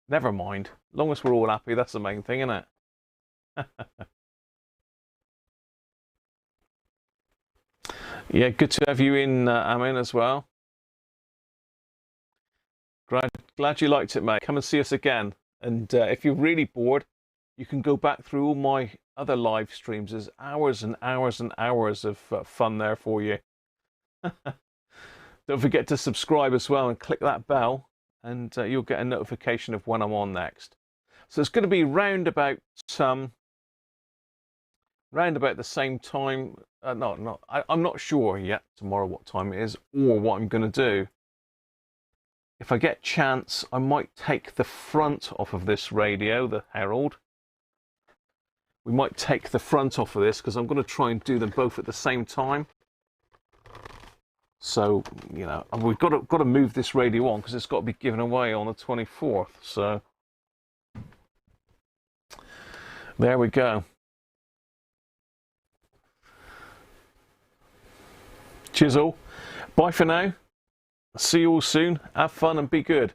Never mind. As long as we're all happy, that's the main thing, isn't it? Yeah, good to have you in, Amin, as well. Glad you liked it, mate. Come and see us again. And if you're really bored, you can go back through all my other live streams. There's hours and hours and hours of fun there for you. Don't forget to subscribe as well and click that bell, and you'll get a notification of when I'm on next. So it's going to be round about the same time. I'm not sure yet tomorrow what time it is or what I'm going to do. If I get a chance, I might take the front off of this radio, the Herald. We might take the front off of this because I'm going to try and do them both at the same time. So, you know, we've got to move this radio on because it's got to be given away on the 24th. So, there we go. Cheers all. Bye for now. See you all soon. Have fun and be good.